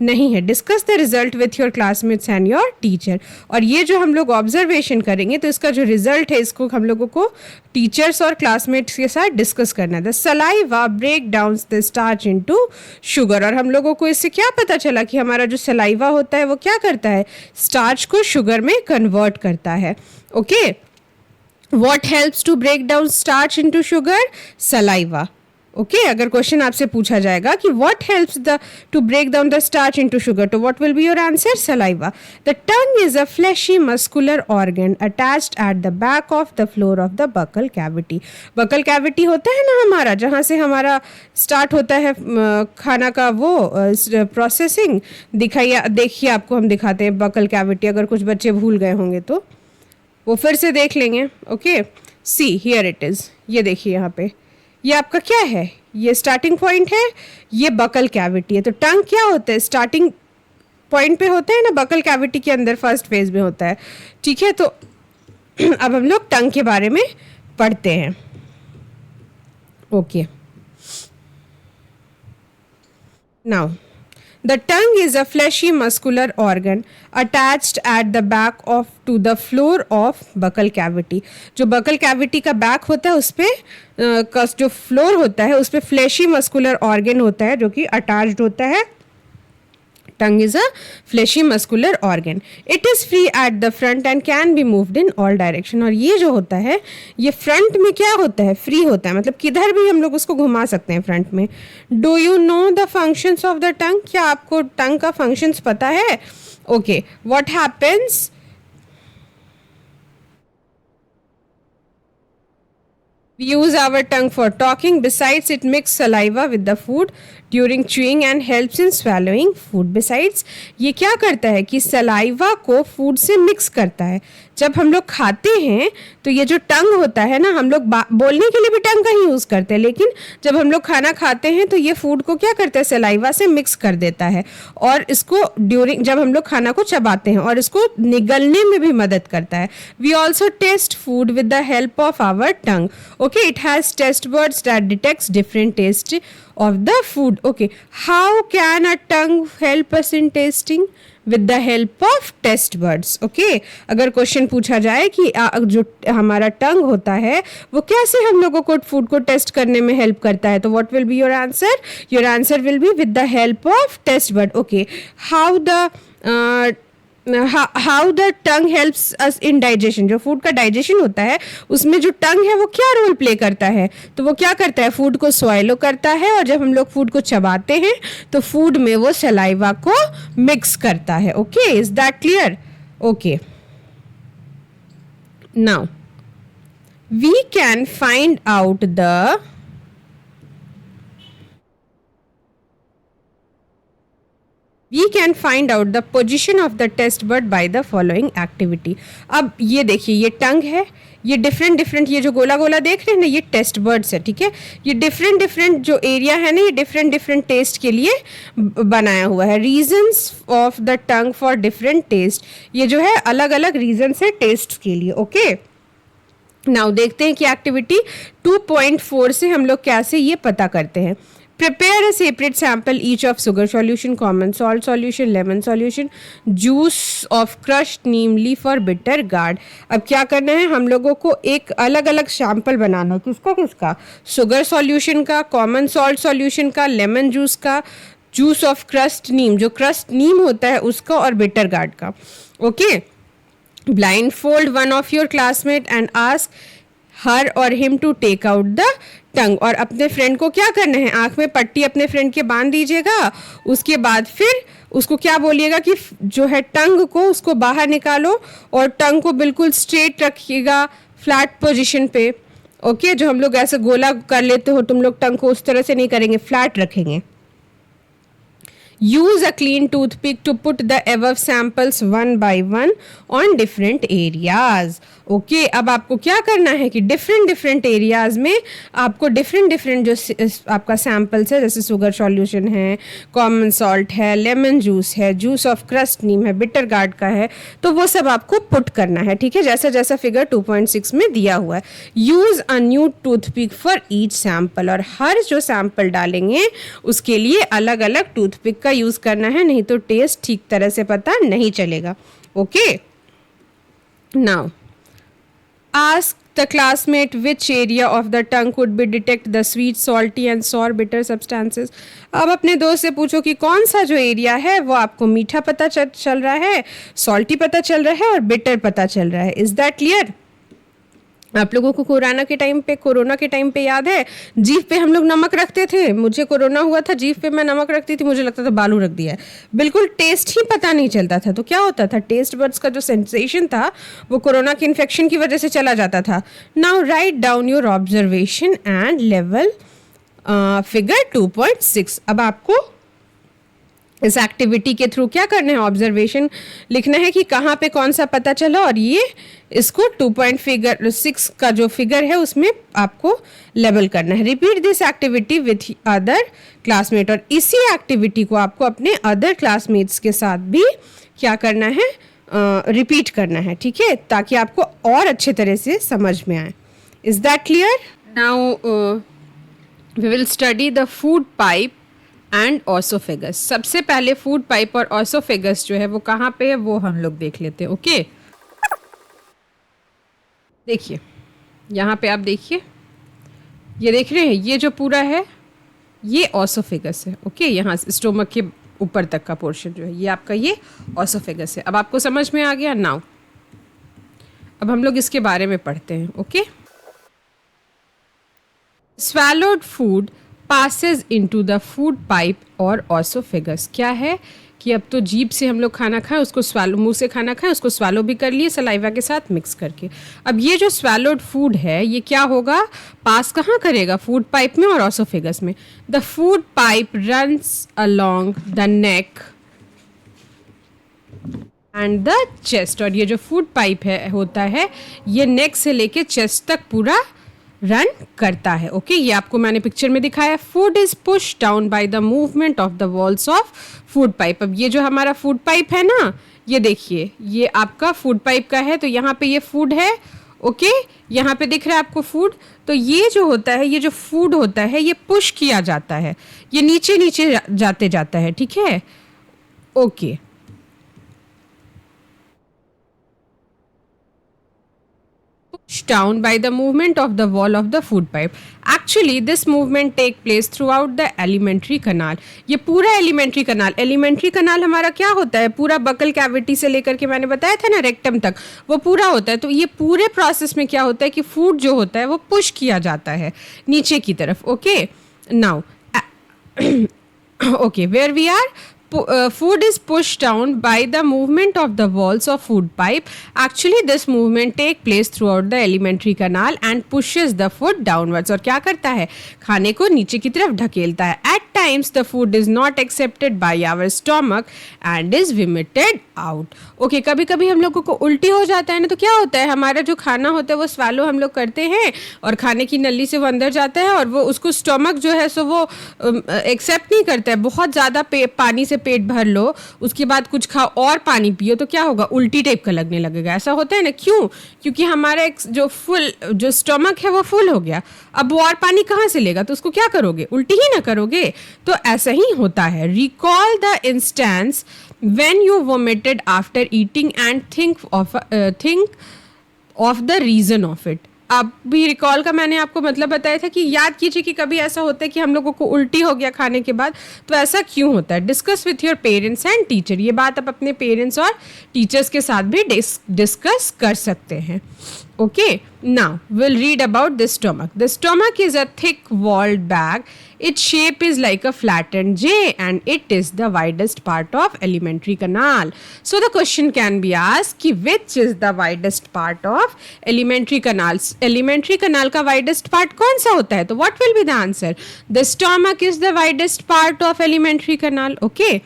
[SPEAKER 1] नहीं है। Discuss the result with your classmates and your teacher. और ये जो हम लोग ऑब्जर्वेशन करेंगे तो इसका जो रिजल्ट है इसको हम लोगों को टीचर्स और क्लासमेट्स के साथ डिस्कस करना है। The saliva break down the starch into sugar. और हम लोगों को इससे क्या पता चला कि हमारा जो सलाइवा होता है वो क्या करता है? स्टार्च को शुगर में कन्वर्ट करता है। Okay, what helps to break down starch into sugar? Saliva. Okay अगर क्वेश्चन आपसे पूछा जाएगा कि what helps the to break down the starch into sugar, तो what will be your answer? Saliva. The tongue is a fleshy muscular organ attached at the back of the floor of the buccal cavity. Buccal cavity होता है ना हमारा, जहाँ से हमारा स्टार्ट होता है खाना का वो प्रोसेसिंग. देखिए आपको हम दिखाते हैं बकल कैविटी, अगर कुछ बच्चे भूल गए होंगे तो वो फिर से देख लेंगे. Okay see here it is, ये देखिए यहाँ पे, ये आपका क्या है? ये स्टार्टिंग पॉइंट है, ये बकल कैविटी है. तो टंग क्या होता है? स्टार्टिंग पॉइंट पे होता है ना, बकल कैविटी के अंदर फर्स्ट फेज में होता है. ठीक है, तो अब हम लोग टंग के बारे में पढ़ते हैं. Okay now the tongue is a fleshy muscular organ attached at the back of to the floor of buccal cavity. जो buccal cavity का back होता है उस पे जो floor होता है उस पे fleshy muscular organ होता है जो कि attached होता है. Tongue is a fleshy muscular organ. It is free at the front and can be moved in all direction. और ये जो होता है ये फ्रंट में क्या होता है? फ्री होता है, मतलब किधर भी हम लोग उसको घुमा सकते हैं फ्रंट में. Do you know the functions of the टंग? क्या आपको टंग का फंक्शंस पता है? Okay what happens? We use our tongue for talking. Besides, it mixes saliva with the food during chewing and helps in swallowing food. Besides, ये क्या करता है कि सलाइवा को फूड से मिक्स करता है. जब हम लोग खाते हैं तो ये जो टंग होता है ना, हम लोग बोलने के लिए भी टंग का ही यूज़ करते हैं, लेकिन जब हम लोग खाना खाते हैं तो ये फूड को क्या करता है? सलाइवा से मिक्स कर देता है और इसको ड्यूरिंग जब हम लोग खाना को चबाते हैं और इसको निगलने में भी मदद करता है. We also test food with the help of our tongue. Okay, it has taste buds that detects different taste of the food. Okay, how can a tongue help us in tasting? With the help of taste buds. Okay, अगर क्वेश्चन पूछा जाए कि जो हमारा टंग होता है वो कैसे हम लोगों को फूड को टेस्ट करने में हेल्प करता है, तो what will be your answer? Your answer will be with the help of taste bud. Okay how the tongue helps us in digestion. जो फूड का डाइजेशन होता है उसमें जो टंग है वो क्या रोल प्ले करता है? तो वो क्या करता है? फूड को स्वैलो करता है और जब हम लोग फूड को चबाते हैं तो फूड में वो सलाइवा को मिक्स करता है. Okay is that clear? Okay now we can find out the We can find out the position of the test bud by the following activity. अब ये देखिए, ये टंग है, ये डिफरेंट ये जो गोला गोला देख रहे हैं ना, ये टेस्ट बर्ड्स है. ठीक है, ये डिफरेंट जो एरिया है ना, ये डिफरेंट टेस्ट के लिए बनाया हुआ है. Regions of the tongue for different taste, ये जो है अलग अलग रीजन्स है टेस्ट के लिए. ओके नाउ देखते हैं कि एक्टिविटी 2.4 से हम लोग कैसे ये पता करते हैं. Prepare a separate sample each of sugar solution, common salt solution, lemon solution, juice of crushed neem leaf और bitter gourd. अब क्या करना है? हम लोगों को एक अलग अलग सैंपल बनाना है. किसका? शुगर सॉल्यूशन का, कॉमन सॉल्ट सॉल्यूशन का, लेमन जूस का, जूस ऑफ क्रस्ट नीम, जो क्रस्ट नीम होता है उसका, और बिटर गार्ड का. Okay blindfold one of your classmate and ask her or him to take out the tongue. और अपने फ्रेंड को क्या करना है? आँख में पट्टी अपने फ्रेंड के बांध दीजिएगा. उसके बाद फिर उसको क्या बोलिएगा कि जो है टंग को उसको बाहर निकालो और टंग को बिल्कुल स्ट्रेट रखिएगा फ्लैट पोजीशन पे. ओके जो हम लोग ऐसे गोला कर लेते हो, तुम लोग टंग को उस तरह से नहीं करेंगे, फ्लैट रखेंगे. Use a clean toothpick to put the above samples one by one on different areas. Okay अब आपको क्या करना है कि डिफरेंट एरियाज में आपको डिफरेंट जो आपका सैम्पल्स है, जैसे शुगर सॉल्यूशन है, कॉमन सॉल्ट है, लेमन जूस है, जूस ऑफ क्रस्ट नीम है, बिटर गार्ड का है, तो वो सब आपको पुट करना है. ठीक है, जैसा फिगर 2.6 में दिया हुआ है. Use a new toothpick for each sample. और हर जो सैम्पल डालेंगे उसके लिए अलग अलग टूथपिक का यूज़ करना है, नहीं तो टेस्ट ठीक तरह से पता नहीं चलेगा. Okay now ask the classmate which area of the tongue could be detect the sweet, salty and sour bitter substances. अब अपने दोस्त से पूछो कि कौन सा जो एरिया है वो आपको मीठा पता चल रहा है, सॉल्टी पता चल रहा है और बिटर पता चल रहा है. Is that clear? आप लोगों को कोरोना के टाइम पे याद है, जीभ पे हम लोग नमक रखते थे। मुझे कोरोना हुआ था, जीभ पे मैं नमक रखती थी, मुझे लगता था बालू रख दिया है, बिल्कुल टेस्ट ही पता नहीं चलता था। तो क्या होता था, टेस्ट बड्स का जो सेंसेशन था वो कोरोना के इन्फेक्शन की वजह से चला जाता था। Now write down your observation and level figure 2.6। अब आपको इस एक्टिविटी के थ्रू क्या करना है, ऑब्जर्वेशन लिखना है कि कहाँ पे कौन सा पता चला, और ये इसको 2.6 का जो फिगर है उसमें आपको लेबल करना है। Repeat this activity with other classmate, और इसी एक्टिविटी को आपको अपने अदर क्लासमेट्स के साथ भी क्या करना है, रिपीट करना है, ठीक है, ताकि आपको और अच्छे तरह से समझ में आए। Is that clear? Now we will study the food pipe and oesophagus. सबसे पहले फूड पाइप और ऑसोफेगस जो है वो कहाँ पे है वो हम लोग देख लेते हैं। ओके, देखिए यहाँ पे आप देखिए, ये देख रहे हैं, ये जो पूरा है ये ऑसोफेगस है। ओके, यहाँ से स्टोमक के ऊपर तक का पोर्शन जो है ये आपका ये ऑसोफेगस है। अब आपको समझ में आ गया। नाउ अब हम लोग इसके बारे में पढ़ते हैं। Okay, swallowed food passes into the food pipe और ऑसोफेगस। क्या है कि अब तो जीभ से हम लोग खाना खाएं, उसको स्वालो, मुंह से खाना खाएं, उसको स्वालो भी कर लिए सलाइवा के साथ मिक्स करके। अब ये जो स्वैलोड फूड है ये क्या होगा, पास कहाँ करेगा, फूड पाइप में और ऑसोफेगस में। The food pipe runs along the neck and the chest, और ये जो फूड पाइप है होता है ये नेक से लेके चेस्ट तक पूरा रन करता है। ओके, ये आपको मैंने पिक्चर में दिखाया। Food is push down by the movement of the walls of food pipe. अब ये जो हमारा फूड पाइप है ना, ये देखिए ये आपका फूड पाइप का है, तो यहाँ पे ये फूड है। ओके, यहाँ पे दिख रहा है आपको फूड। तो ये जो होता है, ये जो फूड होता है ये पुश किया जाता है, ये नीचे नीचे जाते जाता है, ठीक है। Okay, down by the movement of the wall of the food pipe. Actually this movement take place throughout the alimentary canal. ये पूरा एलिमेंट्री कनाल हमारा क्या होता है, पूरा बकल कैविटी से लेकर के मैंने बताया था ना रेक्टम तक, वो पूरा होता है। तो ये पूरे प्रोसेस में क्या होता है कि फूड जो होता है वो पुश किया जाता है नीचे की तरफ। Okay, now okay, where we are, food is pushed down by the movement of the walls of food pipe. Actually this movement take place throughout the alimentary canal and pushes the food downwards. और क्या करता है, खाने को नीचे की तरफ ढकेलता है। At times the food is not accepted by our stomach and is vomited out. Okay, कभी कभी हम लोगों को उल्टी हो जाता है ना, तो क्या होता है, हमारा जो खाना होता है वो स्वालो हम लोग करते हैं और खाने की नली से वो अंदर जाता है और वो उसको स्टोमक जो है सो वो एक्सेप्ट नहीं करता है। बहुत ज़्यादा पानी से पेट भर लो, उसके बाद कुछ खाओ और पानी पियो तो क्या होगा, उल्टी टाइप का लगने लगेगा। ऐसा होता है ना, क्यों, क्योंकि हमारा एक जो स्टोमक है वो फुल हो गया। अब वो और पानी कहाँ से लेगा, तो उसको क्या करोगे, उल्टी ही ना करोगे। तो ऐसा ही होता है। Recall the instance when you vomited after eating and think of the reason of it. अब भी रिकॉल का मैंने आपको मतलब बताया था कि याद कीजिए कि कभी ऐसा होता है कि हम लोगों को उल्टी हो गया खाने के बाद, तो ऐसा क्यों होता है। Discuss with your parents and teacher, ये बात आप अपने पेरेंट्स और टीचर्स के साथ भी डिस्कस कर सकते हैं। Okay, now we'll read about the stomach. The stomach is a thick walled bag. Its shape is like a flattened J and it is the widest part of alimentary canal. So the question can be asked कि which is the widest part of alimentary canals? Alimentary canal का widest part कौन सा होता है, तो what will be the answer? The stomach is the widest part of alimentary canal. Okay.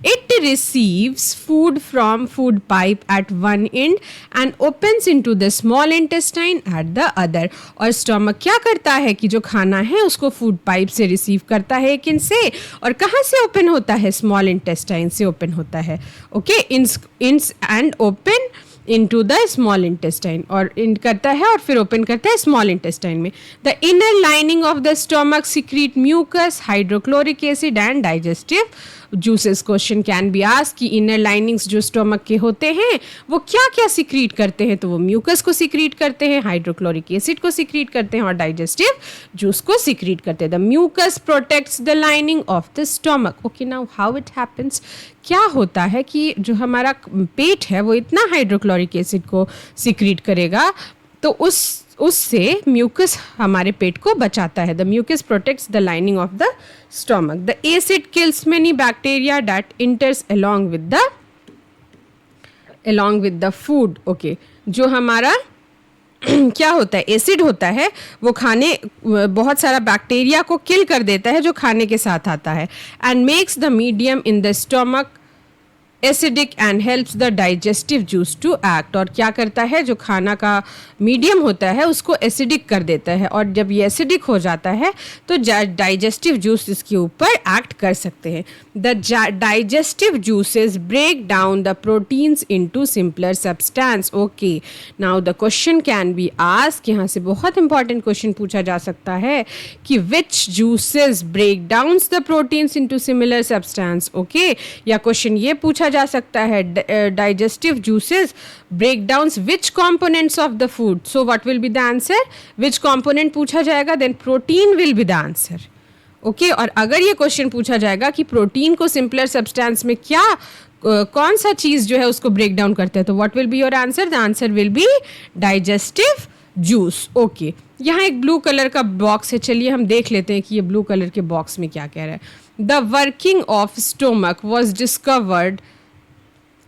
[SPEAKER 1] It receives food from food pipe at one end and opens into the small intestine at the other. और स्टोमक क्या करता है कि जो खाना है उसको फूड पाइप से रिसीव करता है एक से, और कहाँ से ओपन होता है, स्मॉल इंटेस्टाइन से ओपन होता है। Okay, ends and open into the small intestine, और इन करता है और फिर ओपन करता है स्मॉल इंटेस्टाइन में। The inner lining of the stomach secrete mucus, hydrochloric acid and digestive juices. Question can be asked कि इनर लाइनिंग्स जो स्टोमक के होते हैं वो क्या क्या सिक्रीट करते हैं, तो वो म्यूकस को सिक्रीट करते हैं, हाइड्रोक्लोरिक एसिड को सिक्रीट करते हैं और डाइजेस्टिव जूस को सिक्रीट करते हैं। The mucus protects the lining of the stomach. Okay, now how it happens, क्या होता है कि जो हमारा पेट है वो इतना हाइड्रोक्लोरिक एसिड को सिक्रीट करेगा, तो उस उससे म्यूकस हमारे पेट को बचाता है. The mucus protects the lining of the stomach. The acid kills many bacteria that enters along with the food. Okay, जो हमारा क्या होता है, एसिड होता है, वो खाने बहुत सारा बैक्टीरिया को किल कर देता है जो खाने के साथ आता है. And makes the medium in the stomach acidic and helps the digestive juice to act. और क्या करता है, जो खाना का मीडियम होता है उसको एसिडिक कर देता है, और जब ये एसिडिक हो जाता है तो डाइजेस्टिव जूस इसके ऊपर एक्ट कर सकते हैं. The digestive juices break down the proteins into simpler substance. Okay, now the question can be asked. यहाँ से बहुत इंपॉर्टेंट क्वेश्चन पूछा जा सकता है कि which juices break down the proteins into similar substance. Okay, या क्वेश्चन ये पूछा जा सकता है, digestive juices break down which components of the food. So what will be the answer, which component पूछा जाएगा, then protein will be the answer. Okay, और अगर ये क्वेश्चन पूछा जाएगा कि प्रोटीन को सिंपलर सब्सटेंस में क्या कौन सा चीज जो है उसको ब्रेक डाउन करते हैं, तो what will be your answer, the answer will B digestive juice. Okay, यहाँ एक ब्लू कलर का बॉक्स है, चलिए हम देख लेते हैं कि ये ब्लू कलर के बॉक्स में क्या कह रहा है. The working of stomach was discovered.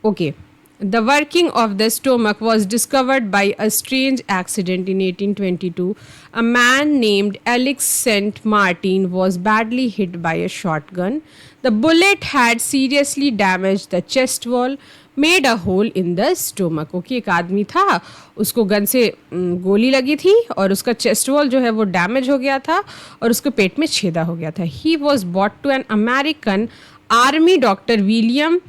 [SPEAKER 1] Okay, the working of the stomach was discovered by a strange accident in 1822. A man named Alex St. Martin was badly hit by a shotgun. The bullet had seriously damaged the chest wall, made a hole in the stomach. Okay, एक आदमी था, उसको गन से गोली लगी थी और उसका चेस्ट वॉल जो है वो डैमेज हो गया था और उसके पेट में छेदा हो गया था. He was brought to an American army doctor, William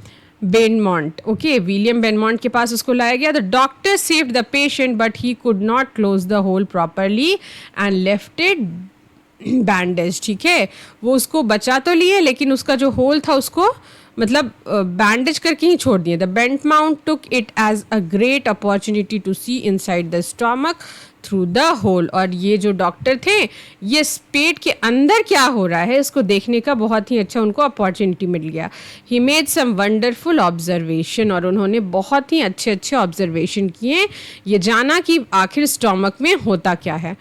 [SPEAKER 1] Beaumont. Okay, William Beaumont के पास उसको लाया गया. The doctor saved the patient but he could not close the hole properly and left it bandage. ठीक है, वो उसको बचा तो लिए लेकिन उसका जो होल था उसको मतलब बैंडेज करके ही छोड़ दिए. The Beaumont took it as a great opportunity to see inside the stomach through the hole. और ये जो डॉक्टर थे, ये पेट के अंदर क्या हो रहा है इसको देखने का बहुत ही अच्छा उनको अपॉर्चुनिटी मिल गया. He made some wonderful observation, और उन्होंने बहुत ही अच्छे अच्छे ऑब्जर्वेशन किए, ये जाना कि आखिर स्टोमक में होता क्या है.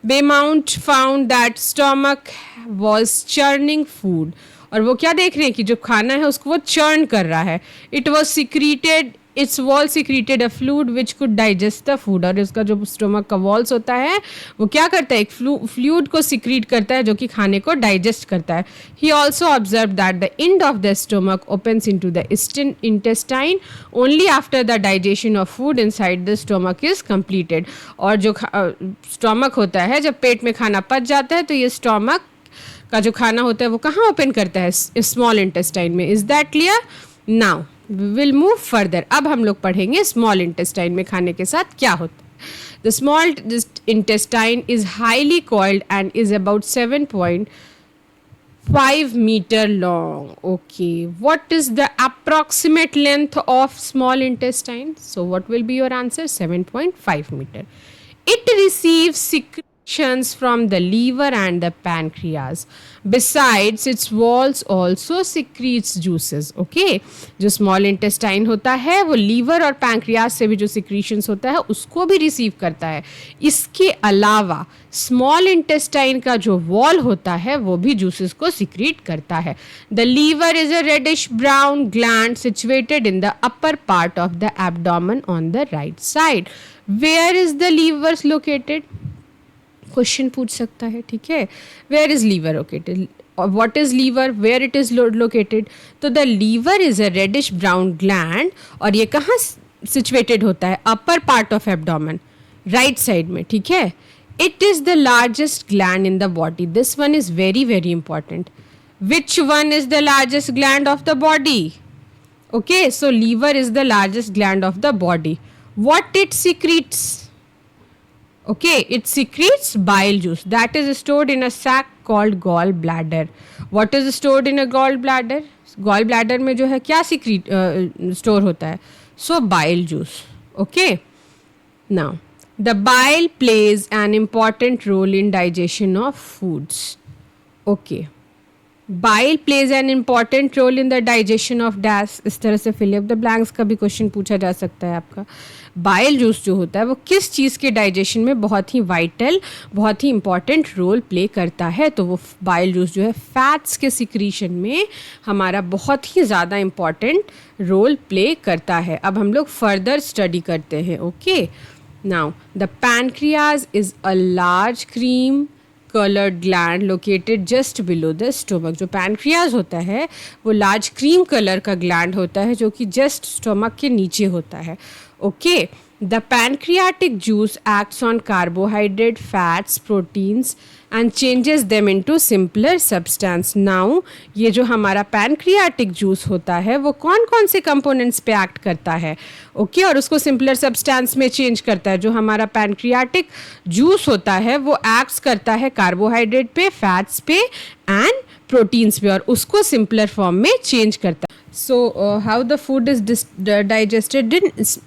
[SPEAKER 1] Beaumont found that stomach was churning food. और वो क्या देख रहे हैं कि जो खाना है उसको वो चर्न कर रहा है. It was secreted, it's wall secreted a fluid which could digest the food. और इसका जो स्टोमक का वॉल्स होता है वो क्या करता है, एक फ्लूइड को सिक्रीट करता है जो कि खाने को डाइजेस्ट करता है. He also observe that the end of the stomach opens into the intestine only after the digestion of food inside the stomach is completed. और जो स्टोमक होता है, जब पेट में खाना पच जाता है तो ये स्टोमक का जो खाना होता है वो कहाँ ओपन करता है, स्मॉल इंटेस्टाइन में. Is that clear? Now will move further. अब हम लोग पढ़ेंगे स्मॉल इंटेस्टाइन में खाने के साथ क्या होता है. The small intestine is highly coiled and is about 7.5 meter long. Okay, what is the approximate length of small intestine? So what will be your answer? 7.5 meter. It receives secretions from the liver and the pancreas. Besides, its walls also secretes juices. Okay, जो small intestine होता है वो liver और pancreas से भी जो secretions होता है उसको भी receive करता है. इसके अलावा small intestine का जो wall होता है वो भी juices को secrete करता है. The liver is a reddish brown gland situated in the upper part of the abdomen on the right side. Where is the liver located? Question पूछ सकता है. ठीक है, where is liver located, what is liver, where it is located. तो the liver is a reddish brown gland, और ये कहाँ सिचुएटेड होता है, upper part of abdomen, right side में. ठीक है, it is the largest gland in the body. This one is very very important. Which one is the largest gland of the body? Okay, so liver is the largest gland of the body. What it secrets? Okay, it secretes bile juice that is stored in a sac called gallbladder. What is stored in a gallbladder? Gallbladder में जो है क्या secrete store होता है? So bile juice. Okay. Now, the bile plays an important role in digestion of foods. Okay. Bile plays an important role in the digestion of dash, इस तरह से फिल द ब्लैंक्स का भी क्वेश्चन पूछा जा सकता है आपका। बाइल जूस जो होता है वो किस चीज़ के डाइजेशन में बहुत ही वाइटल, बहुत ही इंपॉर्टेंट रोल प्ले करता है, तो वो बाइल जूस जो है फैट्स के सिक्रीशन में हमारा बहुत ही ज़्यादा इम्पॉर्टेंट रोल प्ले करता है। अब हम लोग फर्दर स्टडी करते हैं। Okay, now the pancreas is a large cream coloured gland located just below the stomach. जो पैनक्रियाज होता है वो लार्ज क्रीम कलर का ग्लैंड होता है जो कि जस्ट स्टोमक के नीचे होता है। Okay, the pancreatic juice acts on carbohydrate, fats, proteins and changes them into simpler substance. Now ये जो हमारा पैनक्रियाटिक जूस होता है वो कौन कौन से कंपोनेंट्स पे एक्ट करता है? ओके, और उसको सिंपलर सब्सटेंस में चेंज करता है। जो हमारा पैनक्रियाटिक जूस होता है वो एक्ट्स करता है कार्बोहाइड्रेट पे, फैट्स पे एंड प्रोटीन्स पे, और उसको सिंपलर फॉर्म में चेंज करता है। So how the food is digested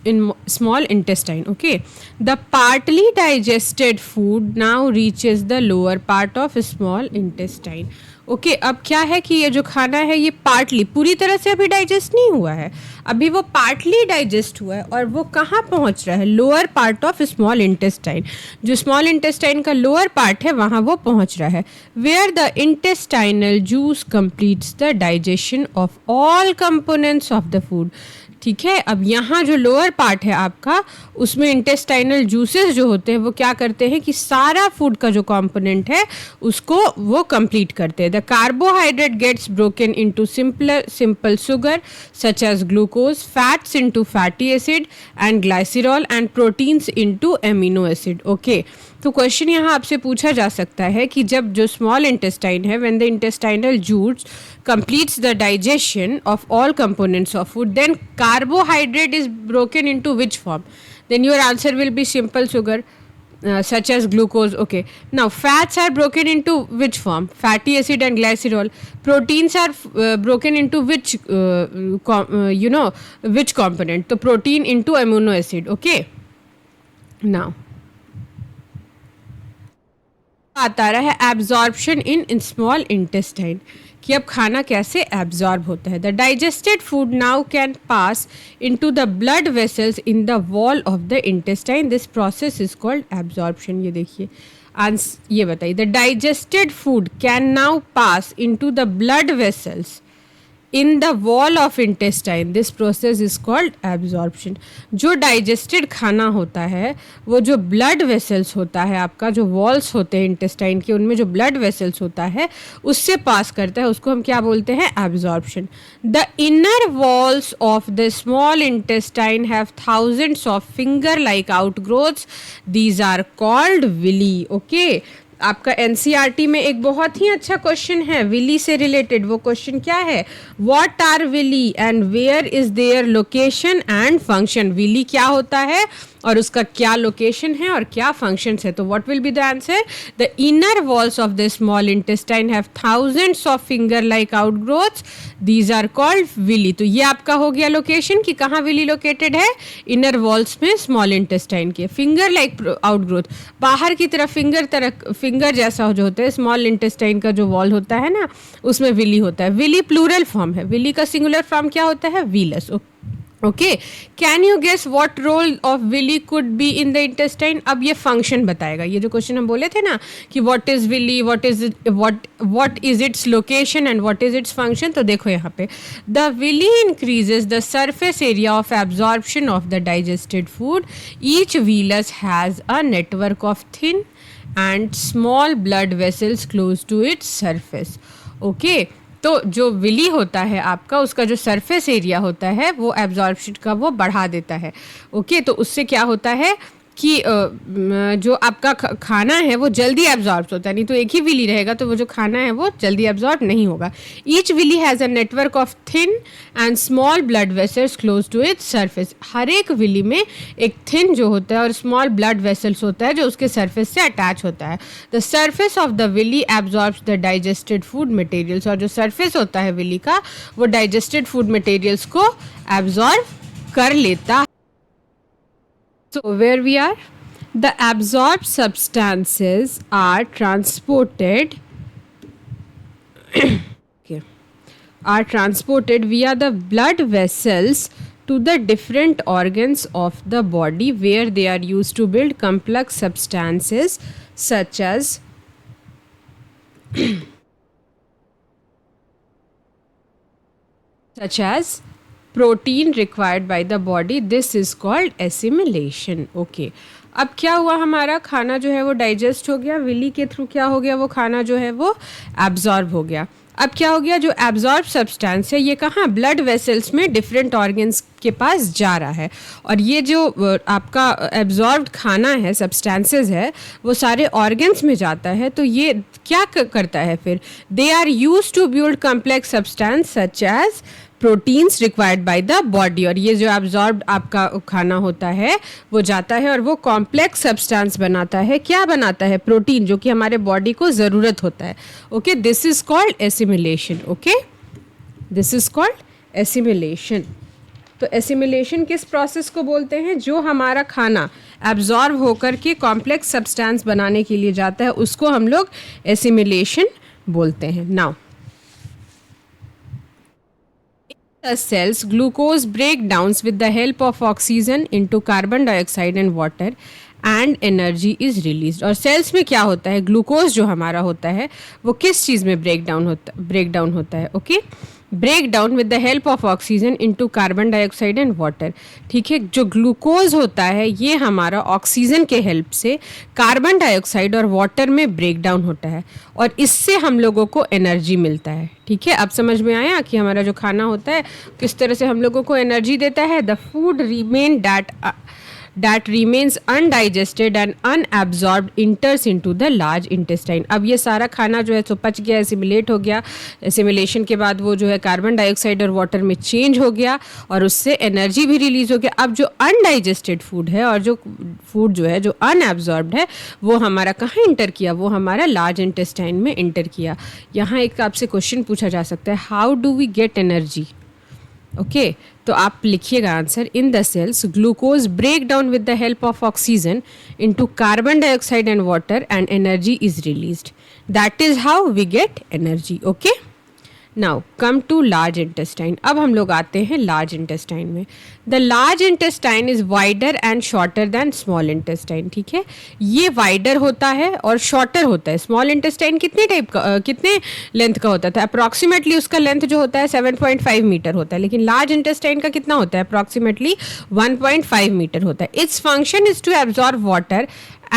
[SPEAKER 1] in small intestine? Okay, the partly digested food now reaches the lower part of small intestine. Okay, अब क्या है कि ये जो खाना है ये पार्टली, पूरी तरह से अभी डाइजेस्ट नहीं हुआ है, अभी वो पार्टली डाइजेस्ट हुआ है, और वो कहाँ पहुँच रहा है? Lower part of small intestine. जो स्मॉल इंटेस्टाइन का लोअर पार्ट है वहाँ वो पहुँच रहा है, where the intestinal juice completes the digestion of all components of the food. ठीक है, अब यहाँ जो लोअर पार्ट है आपका, उसमें इंटेस्टाइनल जूसेस जो होते हैं वो क्या करते हैं कि सारा फूड का जो कंपोनेंट है उसको वो कंप्लीट करते हैं। The carbohydrate gets broken into simple sugar such as glucose, fats into fatty acid and glycerol and proteins into amino acid. Okay, तो क्वेश्चन यहाँ आपसे पूछा जा सकता है कि जब जो स्मॉल इंटेस्टाइन है, when the intestinal juice completes the digestion of all components of food, then carbohydrate is broken into which form? Then your answer will be simple sugar such as glucose. Okay, now fats are broken into which form? Fatty acid and glycerol. Proteins are broken into which which component? So protein into amino acid. Okay, now आता रहा है एब्जॉर्प्शन इन स्मॉल इंटेस्टाइन, कि अब खाना कैसे एब्जॉर्ब होता है। The digested food now can pass into the blood vessels in the wall of the intestine, this process is called absorption. ये देखिए ये बताइए, the digested food can now pass into the blood vessels in the wall of intestine, this process is called absorption. जो डाइजेस्टेड खाना होता है वो जो ब्लड वेसल्स होता है आपका, जो वॉल्स होते हैं इंटेस्टाइन के, उनमें जो ब्लड वेसल्स होता है उससे पास करता है, उसको हम क्या बोलते हैं? Absorption. The inner walls of the small intestine have thousands of finger like outgrowths, these are called villi. Okay, आपका एनसीईआरटी में एक बहुत ही अच्छा क्वेश्चन है विली से रिलेटेड। वो क्वेश्चन क्या है? What are villi and where is their location and function. Villi क्या होता है और उसका क्या लोकेशन है और क्या फंक्शंस है? तो what will be the answer? The inner walls of the small intestine have thousands of finger like outgrowths, these are called villi. तो ये आपका हो गया लोकेशन कि कहाँ विली लोकेटेड है? इनर वॉल्स में स्मॉल इंटेस्टाइन के। फिंगर लाइक आउटग्रोथ, बाहर की तरफ फिंगर जैसा जो होता है स्मॉल इंटेस्टाइन का जो वॉल होता है ना, उसमें विली होता है। विली प्लूरल फॉर्म है, विली का सिंगुलर फॉर्म क्या होता है? Villus. Okay, can you guess what role of villi could be in the intestine? अब ये फंक्शन बताएगा। ये जो क्वेश्चन हम बोले थे ना कि what is villi, what is its location and what is its function, तो देखो यहाँ पे the villi increases the surface area of absorption of the digested food, each villus has a network of thin and small blood vessels close to its surface. Okay, तो जो विली होता है आपका, उसका जो सरफेस एरिया होता है वो एब्जॉर्प्शन का वो बढ़ा देता है। ओके, तो उससे क्या होता है कि जो आपका खाना है वो जल्दी एब्जॉर्ब होता है, नहीं तो एक ही विली रहेगा तो वो जो खाना है वो जल्दी एब्जॉर्ब नहीं होगा। Each villi has a network of thin and small blood vessels close to its surface. हर एक विली में एक थिन जो होता है और स्मॉल ब्लड वेसल्स होता है जो उसके सरफेस से अटैच होता है। The surface of the villi absorbs the digested food materials, और जो सरफेस होता है विली का वो डाइजेस्टेड फूड मटेरियल्स को एब्जॉर्ब कर लेता है। So where we are, the absorbed substances are transported are transported via the blood vessels to the different organs of the body where they are used to build complex substances such as protein required by the body. This is called assimilation. Okay. अब क्या हुआ, हमारा खाना जो है वो डाइजेस्ट हो गया, विली के थ्रू क्या हो गया, वो खाना जो है वो एब्जॉर्ब हो गया. अब क्या हो गया, जो एब्जॉर्ब सब्सटेंस है ये कहाँ, ब्लड वेसल्स में डिफरेंट ऑर्गन्स के पास जा रहा है. और ये जो आपका एब्जॉर्ब्ड खाना है, सब्सटेंसेस है, वो सारे ऑर्गन्स में जाता है. तो ये क्या करता है फिर, they are use to build complex substance such as proteins required by the body. और ये जो एब्जॉर्ब्ड आपका खाना होता है वो जाता है और वो कॉम्प्लेक्स सब्सटेंस बनाता है. क्या बनाता है, प्रोटीन, जो कि हमारे बॉडी को ज़रूरत होता है. Okay, this is called assimilation. Okay, this is called assimilation. तो एसिमिलेशन किस प्रोसेस को बोलते हैं, जो हमारा खाना एब्जॉर्ब होकर के कॉम्प्लेक्स सब्सटेंस बनाने के लिए जाता है उसको हम लोग एसिमिलेशन बोलते हैं. Now the cells, glucose breakdowns with the help of oxygen into carbon dioxide and water and energy is released. और सेल्स में क्या होता है, ग्लूकोज जो हमारा होता है वो किस चीज़ में ब्रेकडाउन होता है. Okay, break down with the help of oxygen into carbon dioxide and water. ठीक है, जो ग्लूकोज होता है ये हमारा ऑक्सीजन के हेल्प से कार्बन डाइऑक्साइड और वाटर में ब्रेक डाउन होता है और इससे हम लोगों को एनर्जी मिलता है. ठीक है, अब समझ में आया कि हमारा जो खाना होता है किस तरह से हम लोगों को एनर्जी देता है. The food remain that remains undigested and unabsorbed enters into the large intestine. अब ये सारा खाना जो है सो पच गया, एसिमिलेट हो गया. एसिमिलेशन के बाद वो जो है कार्बन डाइऑक्साइड और वाटर में चेंज हो गया और उससे एनर्जी भी रिलीज हो गया. अब जो अनडाइजेस्टेड फूड है और जो फूड जो है जो अनएब्जॉर्ब्ड है वो हमारा कहाँ इंटर किया, वो हमारा लार्ज इंटेस्टाइन में इंटर किया. यहाँ एक आपसे क्वेश्चन पूछा जा सकता है, how do we get energy. Okay, तो आप लिखिएगा answer. In the cells glucose break down with the help of oxygen into carbon dioxide and water and energy is released. That is how we get energy. Okay, now come to large intestine. अब हम लोग आते हैं लार्ज इंटेस्टाइन में. The large intestine is wider and shorter than small intestine. ठीक है, ये वाइडर होता है और शॉर्टर होता है. स्मॉल इंटेस्टाइन कितने लेंथ का होता था, अप्रॉक्सीमेटली उसका लेंथ जो होता है 7.5 मीटर होता है, लेकिन लार्ज इंटेस्टाइन का कितना होता है, अप्रॉक्सीमेटली 1.5 मीटर होता है. Its function is to absorb water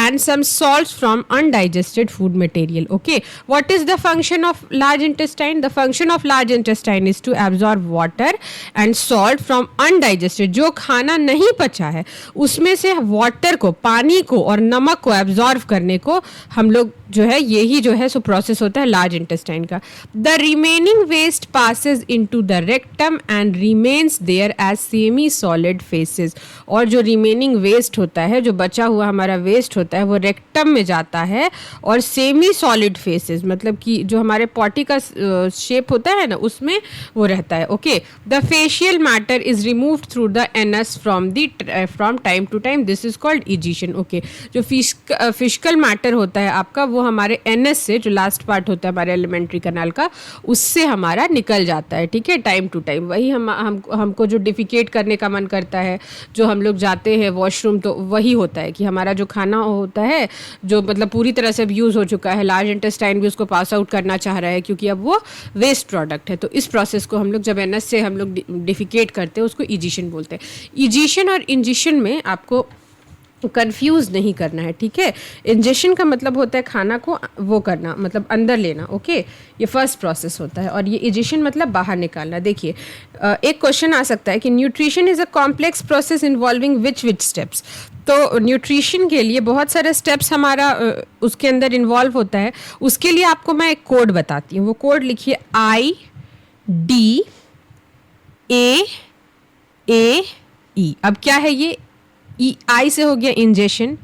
[SPEAKER 1] and some salts from undigested food material. Okay, what is the function of large intestine? The function of large intestine is to absorb water and salt from undigested. जो खाना नहीं पचा है उसमें से वाटर को, पानी को और नमक को एब्जॉर्व करने को हम लोग जो है यही जो है सो प्रोसेस होता है लार्ज इंटेस्टाइन का. The remaining waste passes into the rectum and remains there as semi solid faeces. और जो रिमेनिंग वेस्ट होता है, जो बचा हुआ हमारा वेस्ट होता है वो रेक्टम में जाता है और सेमी सॉलिड फेसेस मतलब कि जो हमारे पॉटी का शेप होता है ना उसमें वो रहता है. Okay, the faecal matter is removed through the anus from time to time. This is called egestion. Okay, जो फिजिकल मैटर होता है आपका वो हमारे एनएस से, जो लास्ट पार्ट होता है हमारे एलिमेंट्री कैनाल का, उससे हमारा निकल जाता है. ठीक है, टाइम टू टाइम. वही हमको जो डिफिकेट करने का मन करता है, जो हम लोग जाते हैं वॉशरूम, तो वही होता है कि हमारा जो खाना होता है जो मतलब पूरी तरह से अब यूज़ हो चुका है, लार्ज इंटेस्टाइन भी उसको पास आउट करना चाह रहा है क्योंकि अब वो वेस्ट प्रोडक्ट है. तो इस प्रोसेस को हम लोग जब एनएस से हम लोग डिफिकेट करते हैं उसको इजिशन बोलते हैं. इजिशन और इंजिशन में आपको कंफ्यूज नहीं करना है. ठीक है, इंजेशन का मतलब होता है खाना को वो करना, मतलब अंदर लेना. ओके, ये फर्स्ट प्रोसेस होता है और ये इजेशन मतलब बाहर निकालना. देखिए, एक क्वेश्चन आ सकता है कि nutrition is a complex process involving which steps. तो न्यूट्रिशन के लिए बहुत सारे स्टेप्स हमारा उसके अंदर इन्वॉल्व होता है. उसके लिए आपको मैं एक कोड बताती हूँ. वो कोड लिखिए IDAAE. अब क्या है ये, I से हो गया इंजेशन,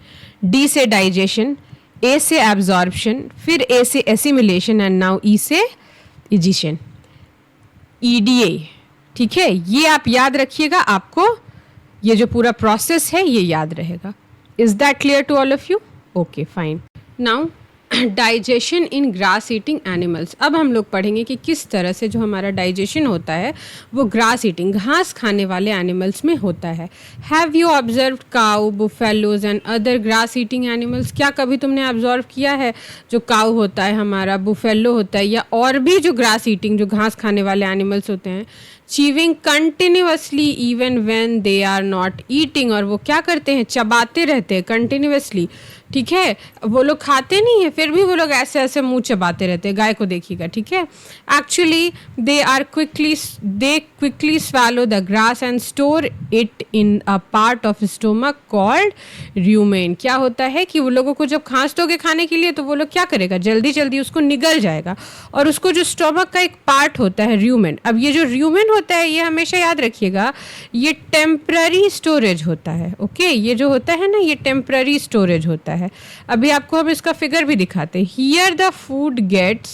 [SPEAKER 1] D से डाइजेशन, A से एब्जॉर्प्शन, फिर A से एसिमिलेशन एंड नाउ E से इजिशन. EDA. ठीक है, ये आप याद रखिएगा, आपको ये जो पूरा प्रोसेस है ये याद रहेगा. Is that clear to all of you? Okay, fine. Now digestion in grass eating animals. अब हम लोग पढ़ेंगे कि किस तरह से जो हमारा डाइजेशन होता है वो ग्रास ईटिंग घास खाने वाले एनिमल्स में होता है। Have you observe cow, buffaloes and other grass eating animals? क्या कभी तुमने ऑब्जर्व किया है जो काउ होता है हमारा, बुफेलो होता है, या और भी जो ग्रास ईटिंग जो घास खाने वाले एनिमल्स होते हैं, chewing continuously even when they are not eating, और वो क्या करते हैं, चबाते रहते हैं कंटिन्यूसली। ठीक है, वो लोग खाते नहीं है फिर भी वो लोग ऐसे ऐसे मुंह चबाते रहते हैं। गाय को देखिएगा, ठीक है। Actually they quickly swallow the grass and store it in a part of stomach called rumen. क्या होता है कि वो लोगों को जब खांस दोगे खाने के लिए तो वो लोग क्या करेगा, जल्दी जल्दी उसको निगल जाएगा, और उसको जो स्टोमक का एक पार्ट होता है र्यूमेन। अब ये जो र्यूमेन होता है ये हमेशा याद रखिएगा, ये टेम्पररी स्टोरेज होता है। ओके, ये जो होता है ना, ये टेम्पररी स्टोरेज होता है। अभी आपको हम इसका फिगर भी दिखाते हैं। Here the food gets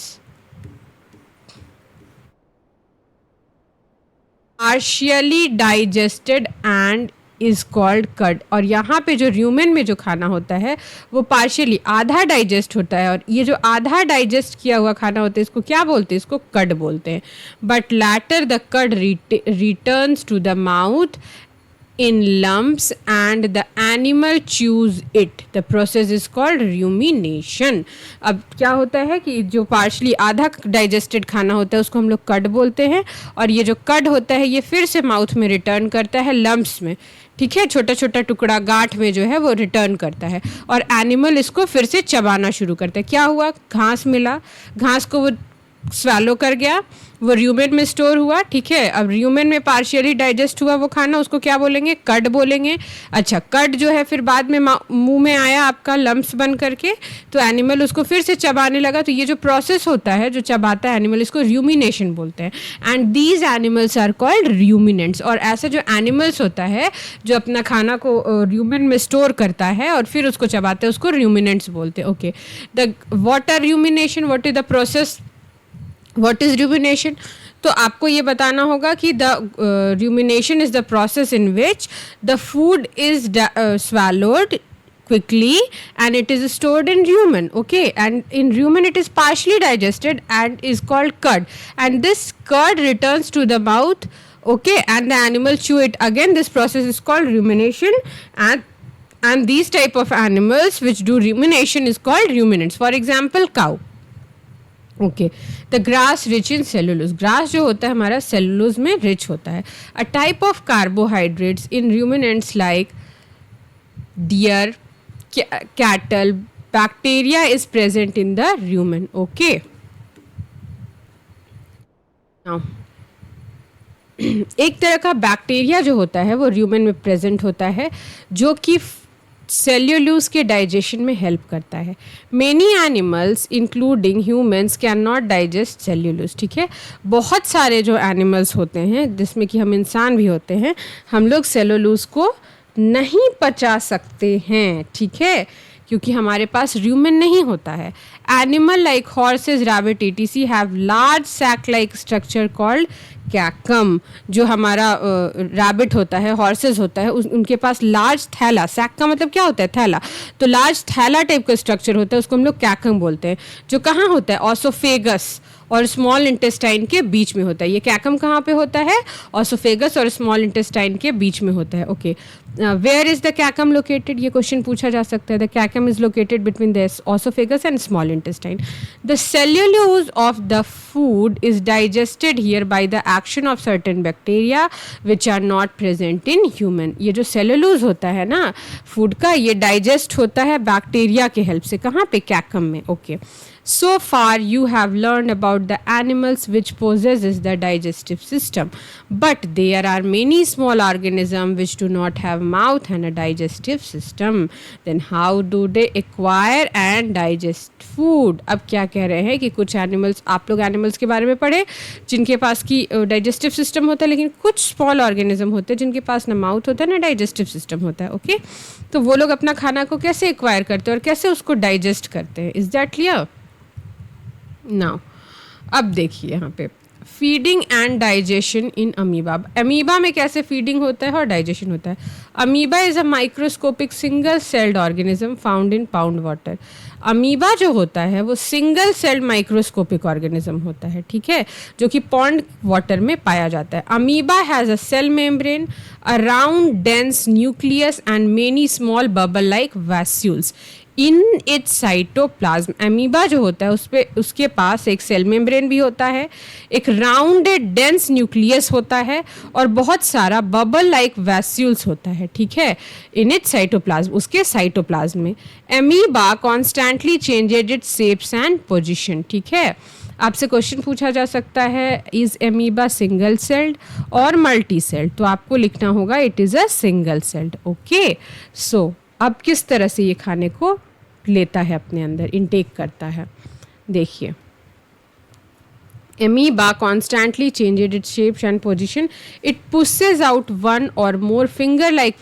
[SPEAKER 1] partially digested and is called cud. और यहाँ पे जो र्यूमेन में जो खाना होता है वो पार्शियली आधा डाइजेस्ट होता है, और ये जो आधा डाइजेस्ट किया हुआ खाना होता है इसको क्या बोलते हैं, इसको कड बोलते हैं। But later the cud returns to the mouth in lumps and the animal chews it. The process is called rumination. अब क्या होता है कि जो पार्शली आधा डाइजेस्टेड खाना होता है उसको हम लोग कड बोलते हैं, और ये जो कड होता है ये फिर से माउथ में रिटर्न करता है लम्प्स में। ठीक है, छोटा छोटा टुकड़ा गांठ में जो है वो रिटर्न करता है, और एनिमल इसको फिर से चबाना शुरू करता है। क्या हुआ, घास मिला, घास को वो स्वैलो कर गया, वो र्यूमेन में स्टोर हुआ। ठीक है, अब र्यूमेन में पार्शियली डाइजेस्ट हुआ वो खाना, उसको क्या बोलेंगे, कड बोलेंगे। अच्छा, कड जो है फिर बाद में मुंह में आया आपका लम्प्स बन करके, तो एनिमल उसको फिर से चबाने लगा। तो ये जो प्रोसेस होता है जो चबाता है एनिमल, इसको र्यूमिनेशन बोलते हैं। And these animals are called ruminants. और ऐसा जो एनिमल्स होता है जो अपना खाना को र्यूमेन में स्टोर करता है और फिर उसको चबाते हैं उसको र्यूमिनेंट्स बोलते हैं। Okay, the what are rumination, what is the process, what is rumination? तो आपको ये बताना होगा कि the rumination is the process in which the food is swallowed quickly and it is stored in rumen. Okay, and in rumen it is partially digested and is called cud, and this cud returns to the mouth. Okay, and the animal chew it again. This process is called rumination, and these type of animals which do rumination is called ruminants. For example, cow. Okay, the grass rich in cellulose. Grass जो होता है हमारा सेलुलोज में रिच होता है। A type of carbohydrates in ruminants like deer, cattle, bacteria is present in the rumen. Okay, एक तरह का बैक्टीरिया जो होता है वो रूमेन में प्रेजेंट होता है जो कि सेल्यूलोज के डाइजेशन में हेल्प करता है। Many animals including humans can not digest cellulose. ठीक है, बहुत सारे जो एनिमल्स होते हैं जिसमें कि हम इंसान भी होते हैं, हम लोग सेल्यूलोज को नहीं पचा सकते हैं। ठीक है, क्योंकि हमारे पास रूमेन नहीं होता है। Animal like horses, rabbit, etc have large sac like structure called caecum. जो हमारा रैबिट होता है, हॉर्सेज होता है, उनके पास लार्ज थैला, सैक का मतलब क्या होता है, थैला, तो लार्ज थैला टाइप का स्ट्रक्चर होता है, उसको हम लोग कैकम बोलते हैं, जो कहाँ होता है, ऑसोफेगस और स्मॉल इंटेस्टाइन के बीच में होता है। ये कैकम कहाँ पे होता है, ऑसोफेगस और स्मॉल इंटेस्टाइन के बीच में होता है। Okay, where is the caecum located, ये क्वेश्चन पूछा जा सकता है। The caecum is located between the oesophagus and small intestine. The cellulose of the food is digested here by the action of certain bacteria which are not present in human. ये जो सेल्यूलोज होता है ना फूड का, ये डाइजेस्ट होता है बैक्टीरिया के हेल्प से। कहाँ पे, कैकम में। Okay, so far you have learned about the animals which possesses the digestive system, but there are many small organisms which do not have mouth and a digestive system. Then how do they acquire and digest food? अब क्या कह रहे हैं कि कुछ एनिमल्स, आप लोग एनिमल्स के बारे में पढ़े जिनके पास की डाइजेस्टिव सिस्टम होता है, लेकिन कुछ स्मॉल ऑर्गेनिज्म होते हैं जिनके पास ना माउथ होता है ना डाइजेस्टिव सिस्टम होता है। ओके, तो वो लोग अपना खाना को कैसे एक्वायर करते हैं और कैसे उसको डाइजेस्ट करते हैं। Is that clear? नाउ अब देखिए यहाँ पे feeding and digestion in amoeba. Amoeba में कैसे फीडिंग होता है और डाइजेशन होता है। Amoeba is a microscopic single celled organism found in pound water. Amoeba जो होता है वो सिंगल सेल्ड माइक्रोस्कोपिक ऑर्गेनिज्म होता है, ठीक है, जो कि पॉन्ड वाटर में पाया जाता है। Amoeba has a cell membrane, a round dense nucleus and many small bubble like vacuoles in its cytoplasm. Amoeba जो होता है उसके पास एक सेल मेम्ब्रेन भी होता है, एक राउंडेड डेंस न्यूक्लियस होता है और बहुत सारा बबल लाइक वैस्यूल्स होता है, ठीक है, इन इट्स साइटोप्लाज्म, उसके साइटोप्लाज्म में। Amoeba constantly changed its shapes and position, ठीक है। आपसे क्वेश्चन पूछा जा सकता है, इज अमीबा सिंगल सेल्ड और मल्टी सेल्ड, तो आपको लिखना होगा it is a single celled. Okay, so अब किस तरह से ये खाने को लेता है, अपने अंदर इनटेक करता है, देखिए। Amoeba constantly changes its shape and position. It pushes out one or more finger-like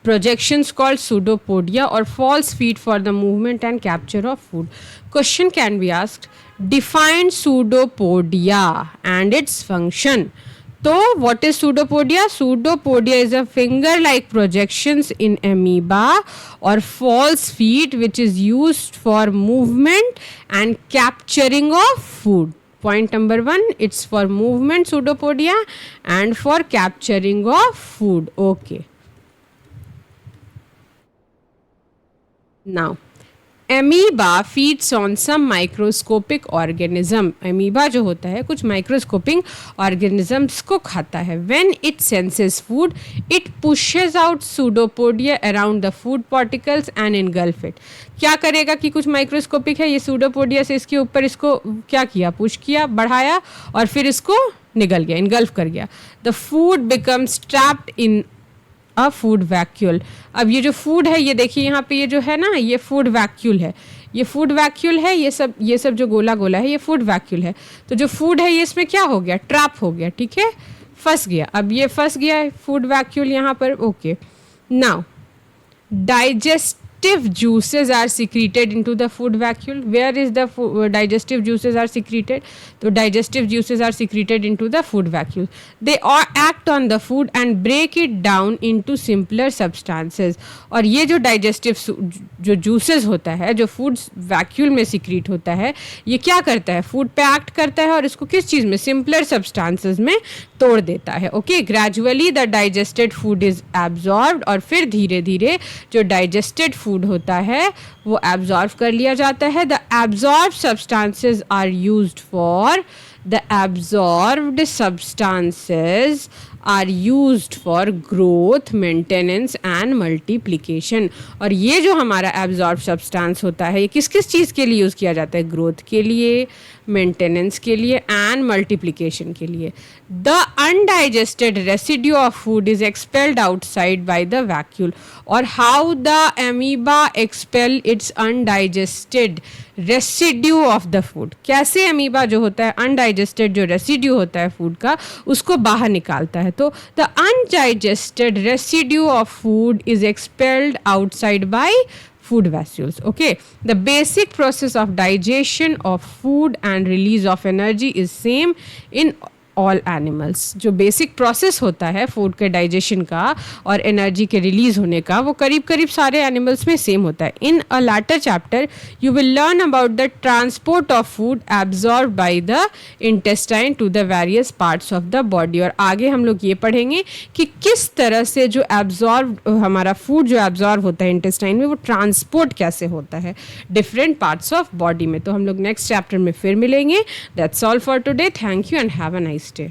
[SPEAKER 1] projections called pseudopodia or false feet for the movement and capture of food. Question can be asked, define pseudopodia and its function. So, what is pseudopodia? Pseudopodia is a finger-like projections in amoeba or false feet which is used for movement and capturing of food. Point number 1, it's for movement pseudopodia and for capturing of food. Okay. Now, amoeba feeds on some microscopic organism. amoeba जो होता है कुछ microscopic organisms को खाता है. When it senses food, it pushes out pseudopodia around the food particles and engulf it. क्या करेगा कि कुछ माइक्रोस्कोपिक है, ये pseudopodia से इसके ऊपर इसको क्या किया, पुश किया, बढ़ाया और फिर इसको निगल गया, इनगल्फ कर गया. The food becomes trapped in a food vacuole. अब ये जो फूड है, ये देखिए यहाँ पे ये जो है ना, ये फूड वैक्यूल है, ये फूड वैक्यूल है, ये सब जो गोला गोला है ये फूड वैक्यूल है. तो जो फूड है ये इसमें क्या हो गया, ट्रैप हो गया, ठीक है, फंस गया. अब ये फंस गया है फूड वैक्यूल यहाँ पर. Okay, now digestive juices are secreted into the food vacuole. Where is the digestive juices are secreted? So digestive juices are secreted into the food vacuole. They act on the food and break it down into simpler substances. और ये जो digestive जो juices होता है, जो food vacuole में secrete होता है, ये क्या करता है, food पे act करता है और इसको किस चीज़ में, simpler substances में तोड़ देता है. Okay, gradually the digested food is absorbed, और फिर धीरे धीरे जो डाइजेस्टेड फूड होता है वो एब्जॉर्ब कर लिया जाता है. The absorb substances are used for the absorbed substances are used for growth, maintenance and multiplication. और ये जो हमारा absorbed substance होता है ये किस किस चीज़ के लिए यूज़ किया जाता है, ग्रोथ के लिए, मेंटेनेंस के लिए एंड मल्टीप्लिकेशन के लिए. The undigested residue of food is expelled outside by the vacuole. और how the amoeba expel its undigested residue of the food. कैसे अमीबा जो होता है अनडाइजेस्टेड जो रेसिड्यू होता है फूड का उसको बाहर निकालता है. तो the undigested residue of food is expelled outside by food vacuoles. Okay, the basic process of digestion of food and release of energy is same in all animals. जो बेसिक प्रोसेस होता है फूड के डाइजेशन का और एनर्जी के रिलीज होने का वो करीब करीब सारे एनिमल्स में सेम होता है. In a later chapter you will learn about the transport of food absorb by the intestine to the various parts of the body. और आगे हम लोग ये पढ़ेंगे कि किस तरह से जो एब्जॉर्ब हमारा फूड जो एब्जॉर्ब होता है इंटेस्टाइन में वो ट्रांसपोर्ट कैसे होता है डिफरेंट पार्ट्स ऑफ बॉडी में. तो हम लोग नेक्स्ट चैप्टर में फिर मिलेंगे. That's all for today. Thank you and have a nice day.